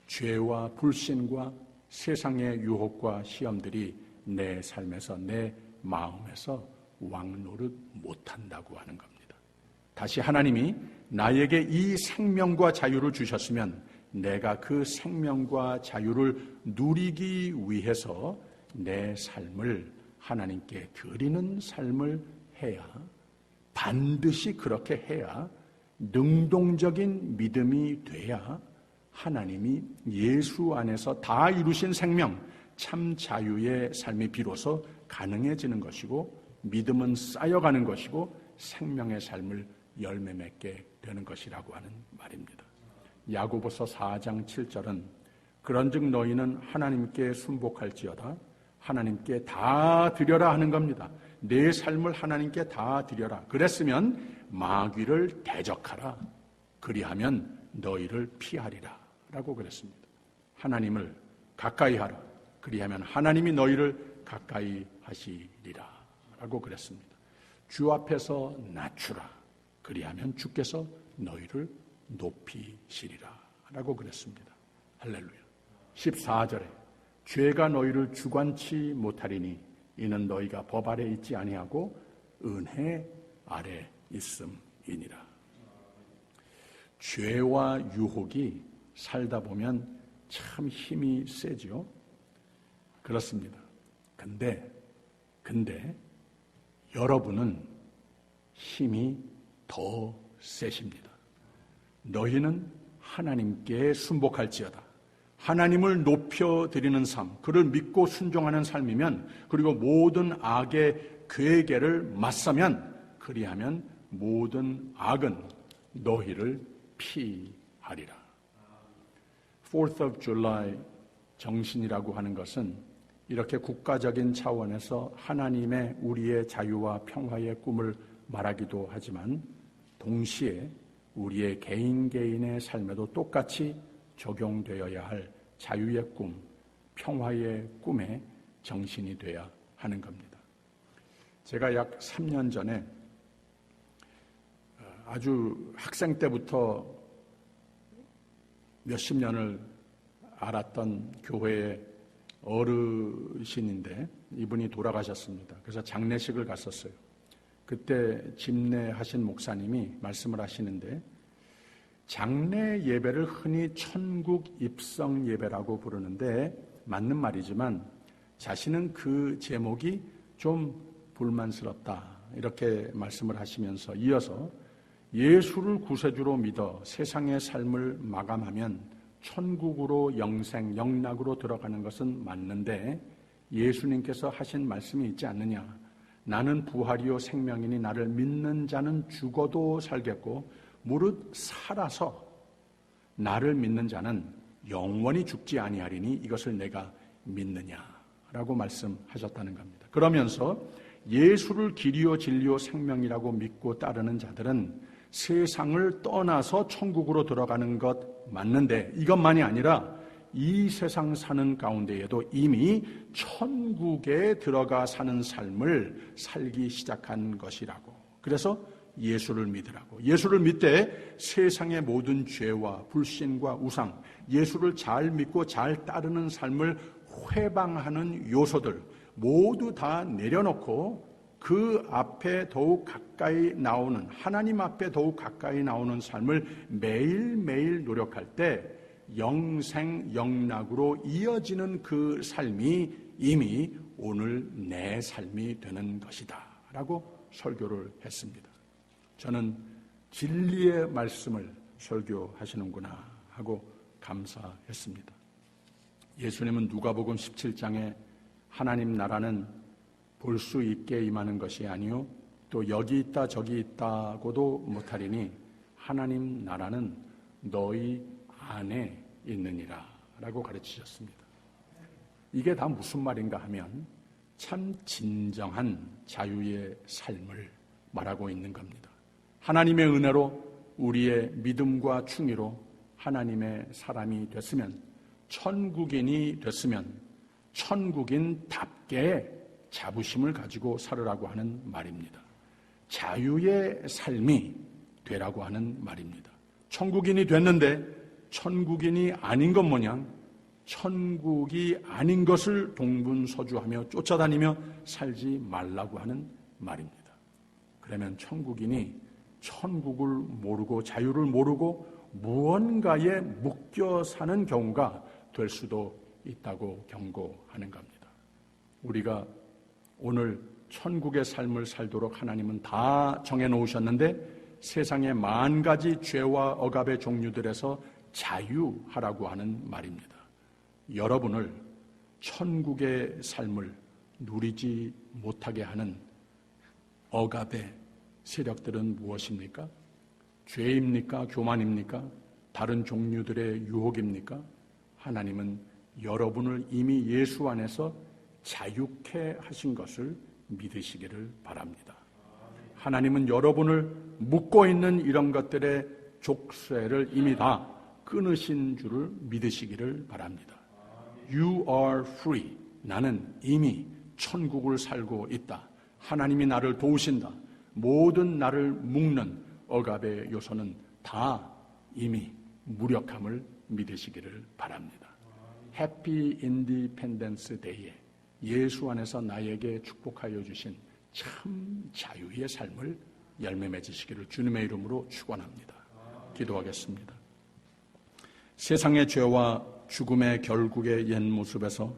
죄와 불신과 세상의 유혹과 시험들이 내 삶에서 내 마음에서 왕노릇 못한다고 하는 겁니다. 다시 하나님이 나에게 이 생명과 자유를 주셨으면 내가 그 생명과 자유를 누리기 위해서 내 삶을 하나님께 드리는 삶을 해야, 반드시 그렇게 해야 능동적인 믿음이 돼야 하나님이 예수 안에서 다 이루신 생명, 참 자유의 삶이 비로소 가능해지는 것이고 믿음은 쌓여가는 것이고 생명의 삶을 열매 맺게 되는 것이라고 하는 말입니다. 야고보서 4장 7절은 그런즉 너희는 하나님께 순복할지어다 하나님께 다 드려라 하는 겁니다. 내 삶을 하나님께 다 드려라. 그랬으면 마귀를 대적하라. 그리하면 너희를 피하리라 라고 그랬습니다. 하나님을 가까이 하라. 그리하면 하나님이 너희를 가까이 하시리라 라고 그랬습니다. 주 앞에서 낮추라. 그리하면 주께서 너희를 높이시리라 라고 그랬습니다. 할렐루야. 14절에 죄가 너희를 주관치 못하리니 이는 너희가 법 아래 있지 아니하고 은혜 아래 있음이니라. 죄와 유혹이 살다 보면 참 힘이 세죠. 그렇습니다. 근데 여러분은 힘이 더 세십니다. 너희는 하나님께 순복할지어다. 하나님을 높여드리는 삶, 그를 믿고 순종하는 삶이면, 그리고 모든 악의 괴계를 맞서면, 그리하면 모든 악은 너희를 피하리라. 4th of July 정신이라고 하는 것은 이렇게 국가적인 차원에서 하나님의 우리의 자유와 평화의 꿈을 말하기도 하지만 동시에 우리의 개인의 삶에도 똑같이 적용되어야 할 자유의 꿈, 평화의 꿈의 정신이 되어야 하는 겁니다. 제가 약 3년 전에 아주 학생 때부터 몇십 년을 알았던 교회의 어르신인데 이분이 돌아가셨습니다. 그래서 장례식을 갔었어요. 그때 집례하신 목사님이 말씀을 하시는데 장례 예배를 흔히 천국 입성 예배라고 부르는데 맞는 말이지만 자신은 그 제목이 좀 불만스럽다 이렇게 말씀을 하시면서 이어서 예수를 구세주로 믿어 세상의 삶을 마감하면 천국으로 영락으로 들어가는 것은 맞는데 예수님께서 하신 말씀이 있지 않느냐. 나는 부활이요 생명이니 나를 믿는 자는 죽어도 살겠고 무릇 살아서 나를 믿는 자는 영원히 죽지 아니하리니 이것을 내가 믿느냐라고 말씀하셨다는 겁니다. 그러면서 예수를 길이요 진리요 생명이라고 믿고 따르는 자들은 세상을 떠나서 천국으로 들어가는 것 맞는데 이것만이 아니라 이 세상 사는 가운데에도 이미 천국에 들어가 사는 삶을 살기 시작한 것이라고. 그래서 예수를 믿으라고. 예수를 믿되 세상의 모든 죄와 불신과 우상, 예수를 잘 믿고 잘 따르는 삶을 회방하는 요소들 모두 다 내려놓고 그 앞에 더욱 가까이 나오는, 하나님 앞에 더욱 가까이 나오는 삶을 매일매일 노력할 때 영생영락으로 이어지는 그 삶이 이미 오늘 내 삶이 되는 것이다 라고 설교를 했습니다. 저는 진리의 말씀을 설교하시는구나 하고 감사했습니다. 예수님은 누가복음 17장에 하나님 나라는 볼 수 있게 임하는 것이 아니요 또 여기 있다 저기 있다고도 못하리니 하나님 나라는 너희 안에 있느니라 라고 가르치셨습니다. 이게 다 무슨 말인가 하면 참 진정한 자유의 삶을 말하고 있는 겁니다. 하나님의 은혜로 우리의 믿음과 충의로 하나님의 사람이 됐으면, 천국인이 됐으면 천국인답게 자부심을 가지고 살으라고 하는 말입니다. 자유의 삶이 되라고 하는 말입니다. 천국인이 됐는데 천국인이 아닌 것 마냥 천국이 아닌 것을 동분서주하며 쫓아다니며 살지 말라고 하는 말입니다. 그러면 천국인이 천국을 모르고 자유를 모르고 무언가에 묶여 사는 경우가 될 수도 있다고 경고하는 겁니다. 우리가 오늘 천국의 삶을 살도록 하나님은 다 정해놓으셨는데 세상의 만 가지 죄와 억압의 종류들에서 자유하라고 하는 말입니다. 여러분을 천국의 삶을 누리지 못하게 하는 억압의 세력들은 무엇입니까? 죄입니까? 교만입니까? 다른 종류들의 유혹입니까? 하나님은 여러분을 이미 예수 안에서 자유케 하신 것을 믿으시기를 바랍니다. 하나님은 여러분을 묶고 있는 이런 것들의 족쇄를 이미 다 끊으신 줄을 믿으시기를 바랍니다. You are free. 나는 이미 천국을 살고 있다. 하나님이 나를 도우신다. 모든 나를 묶는 억압의 요소는 다 이미 무력함을 믿으시기를 바랍니다. 해피 인디펜던스 데이에 예수 안에서 나에게 축복하여 주신 참 자유의 삶을 열매 맺으시기를 주님의 이름으로 축원합니다. 기도하겠습니다. 세상의 죄와 죽음의 결국의 옛 모습에서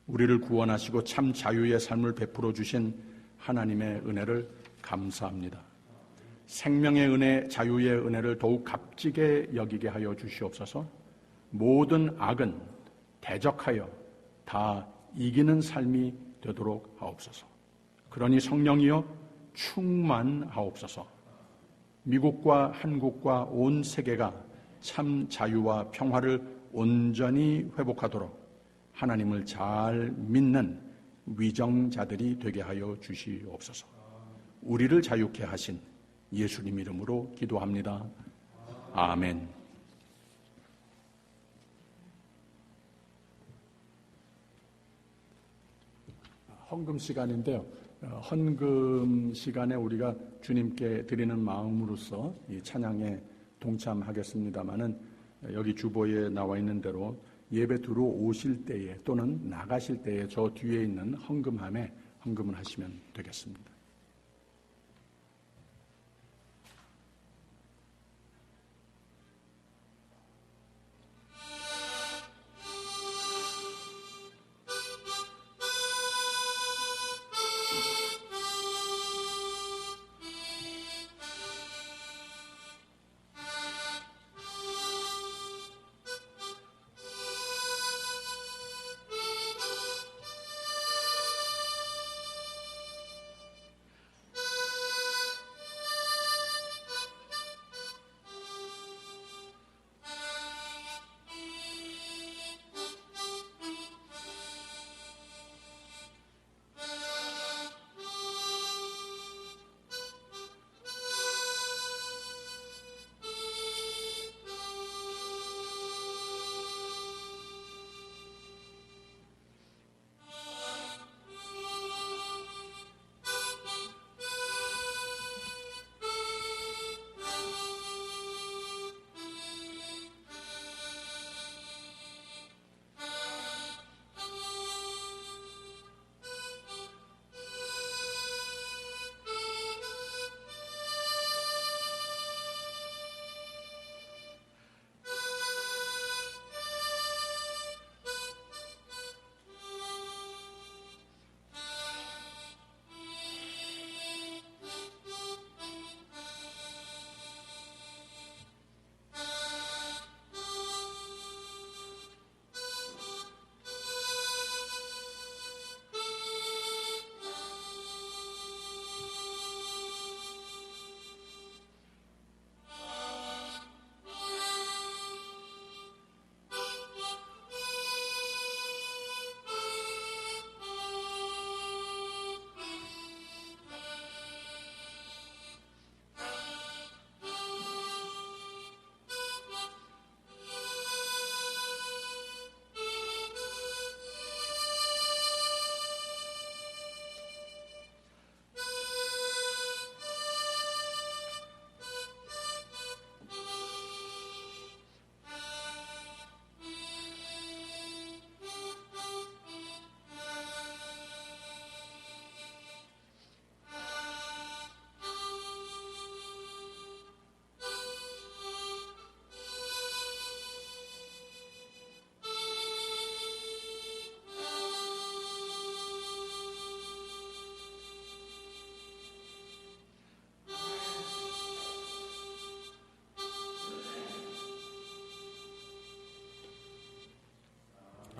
우리를 구원하시고 참 자유의 삶을 베풀어 주신 하나님의 은혜를 감사합니다. 생명의 은혜, 자유의 은혜를 더욱 값지게 여기게 하여 주시옵소서. 모든 악은 대적하여 다 이기는 삶이 되도록 하옵소서. 그러니 성령이여 충만하옵소서. 미국과 한국과 온 세계가 참 자유와 평화를 온전히 회복하도록 하나님을 잘 믿는 위정자들이 되게 하여 주시옵소서. 우리를 자유케 하신 예수님 이름으로 기도합니다. 아멘. 헌금 시간인데요. 헌금 시간에 우리가 주님께 드리는 마음으로서 이 찬양에 동참하겠습니다마는 여기 주보에 나와 있는 대로 예배 들어오실 때에 또는 나가실 때에 저 뒤에 있는 헌금함에 헌금을 하시면 되겠습니다.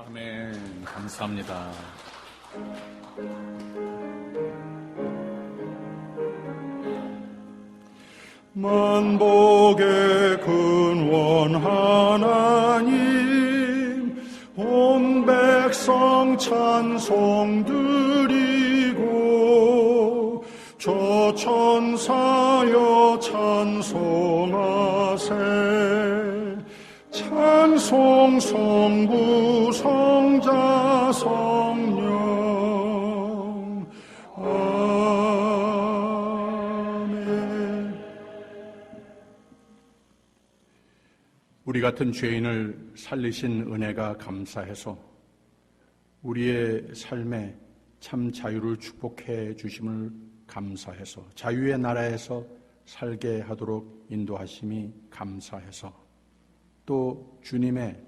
아멘. 감사합니다. 만복의 근원 하나님, 온 백성 찬송 드리고 저 천사여 찬송하세. 찬송 성부 성자 성령 우리 같은 죄인을 살리신 은혜가 감사해서 우리의 삶에 참 자유를 축복해 주심을 감사해서 자유의 나라에서 살게 하도록 인도하심이 감사해서 또 주님의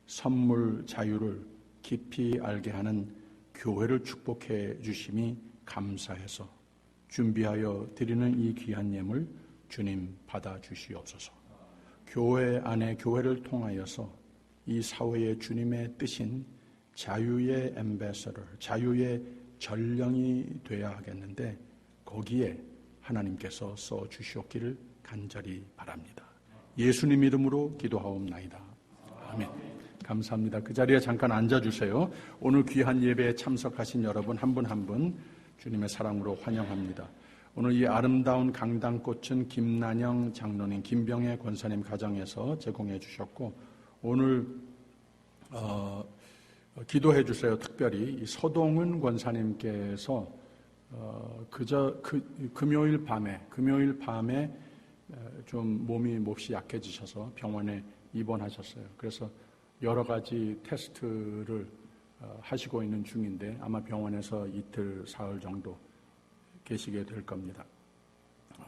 선물 자유를 깊이 알게 하는 교회를 축복해 주심이 감사해서 준비하여 드리는 이 귀한 예물 주님 받아 주시옵소서. 교회 안에 교회를 통하여서 이 사회에 주님의 뜻인 자유의 앰베서더, 자유의 전령이 되어야 하겠는데 거기에 하나님께서 써 주시옵기를 간절히 바랍니다. 예수님 이름으로 기도하옵나이다. 아멘. 감사합니다. 그 자리에 잠깐 앉아주세요. 오늘 귀한 예배에 참석하신 여러분 한 분 한 분 주님의 사랑으로 환영합니다. 오늘 이 아름다운 강당꽃은 김난영 장로님, 김병혜 권사님 가정에서 제공해 주셨고 오늘 기도해 주세요. 특별히 서동은 권사님께서 금요일 밤에 좀 몹시 약해지셔서 병원에 입원하셨어요. 그래서 여러 가지 테스트를 하시고 있는 중인데 아마 병원에서 이틀, 사흘 정도 계시게 될 겁니다.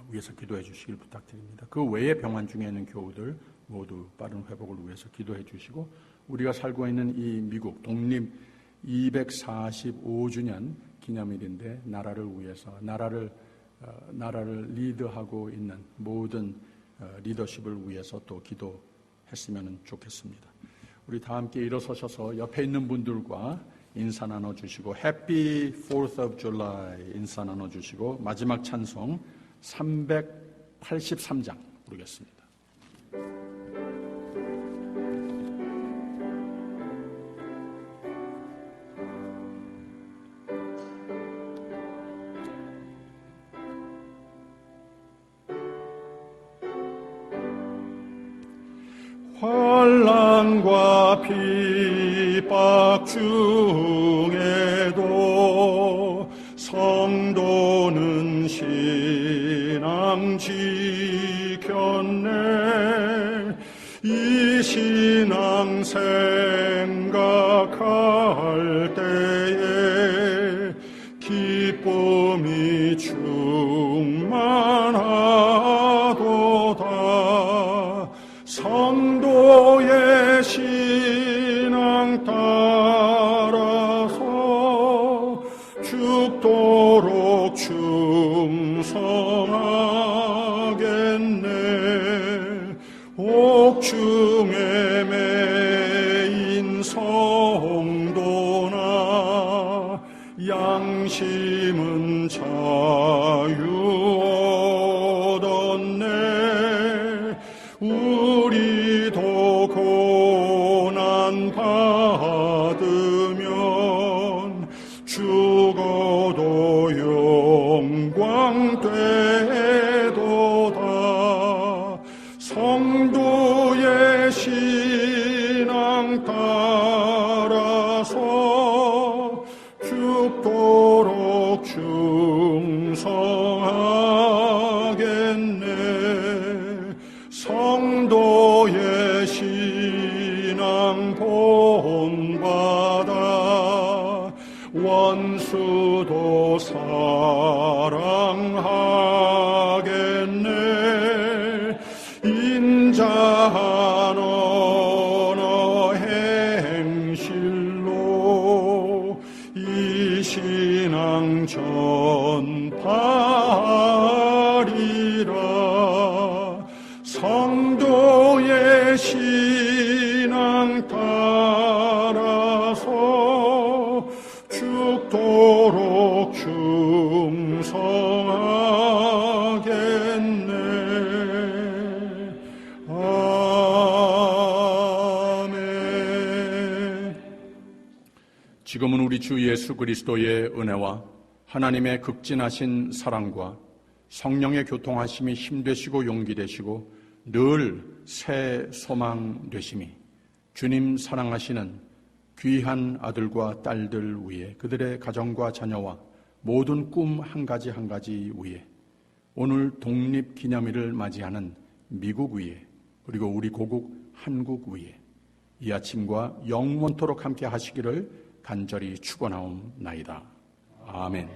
위해서 기도해 주시길 부탁드립니다. 그 외에 병원 중에 있는 교우들 모두 빠른 회복을 위해서 기도해 주시고 우리가 살고 있는 이 미국 독립 245주년 기념일인데 나라를 위해서 나라를 리드하고 있는 모든 리더십을 위해서 또 기도했으면 좋겠습니다. 우리 다 함께 일어서셔서 옆에 있는 분들과 인사 나눠주시고 Happy 4th of July 인사 나눠주시고 마지막 찬송 383장 부르겠습니다. 환난과 핍박 중에도 성도는 신앙 지켰네. 이 신앙 생각할 때에 기쁨이 충만하도다. 성도의 신앙 따라서 죽도록 충성하겠네. 옥중에 매인 성도나 양심은 자유 얻었네. 우리도 고난 받으면 죽어도 영광 되도다. 성도의 신앙 따라서 죽도록 충성하겠네. 성도의 신앙 본받아 원수도 사랑하겠네. 인자한 언어 행실로 이 신앙 전파하리라. 성도의 신앙 따라서 죽도록 충성하겠네. 아멘. 지금은 우리 주 예수 그리스도의 은혜와 하나님의 극진하신 사랑과 성령의 교통하심이 힘되시고 용기 되시고 늘 새 소망 되심이 주님 사랑하시는 귀한 아들과 딸들 위에 그들의 가정과 자녀와 모든 꿈 한 가지 한 가지 위에 오늘 독립기념일을 맞이하는 미국 위에 그리고 우리 고국 한국 위에 이 아침과 영원토록 함께 하시기를 간절히 축원하옵나이다. 아멘.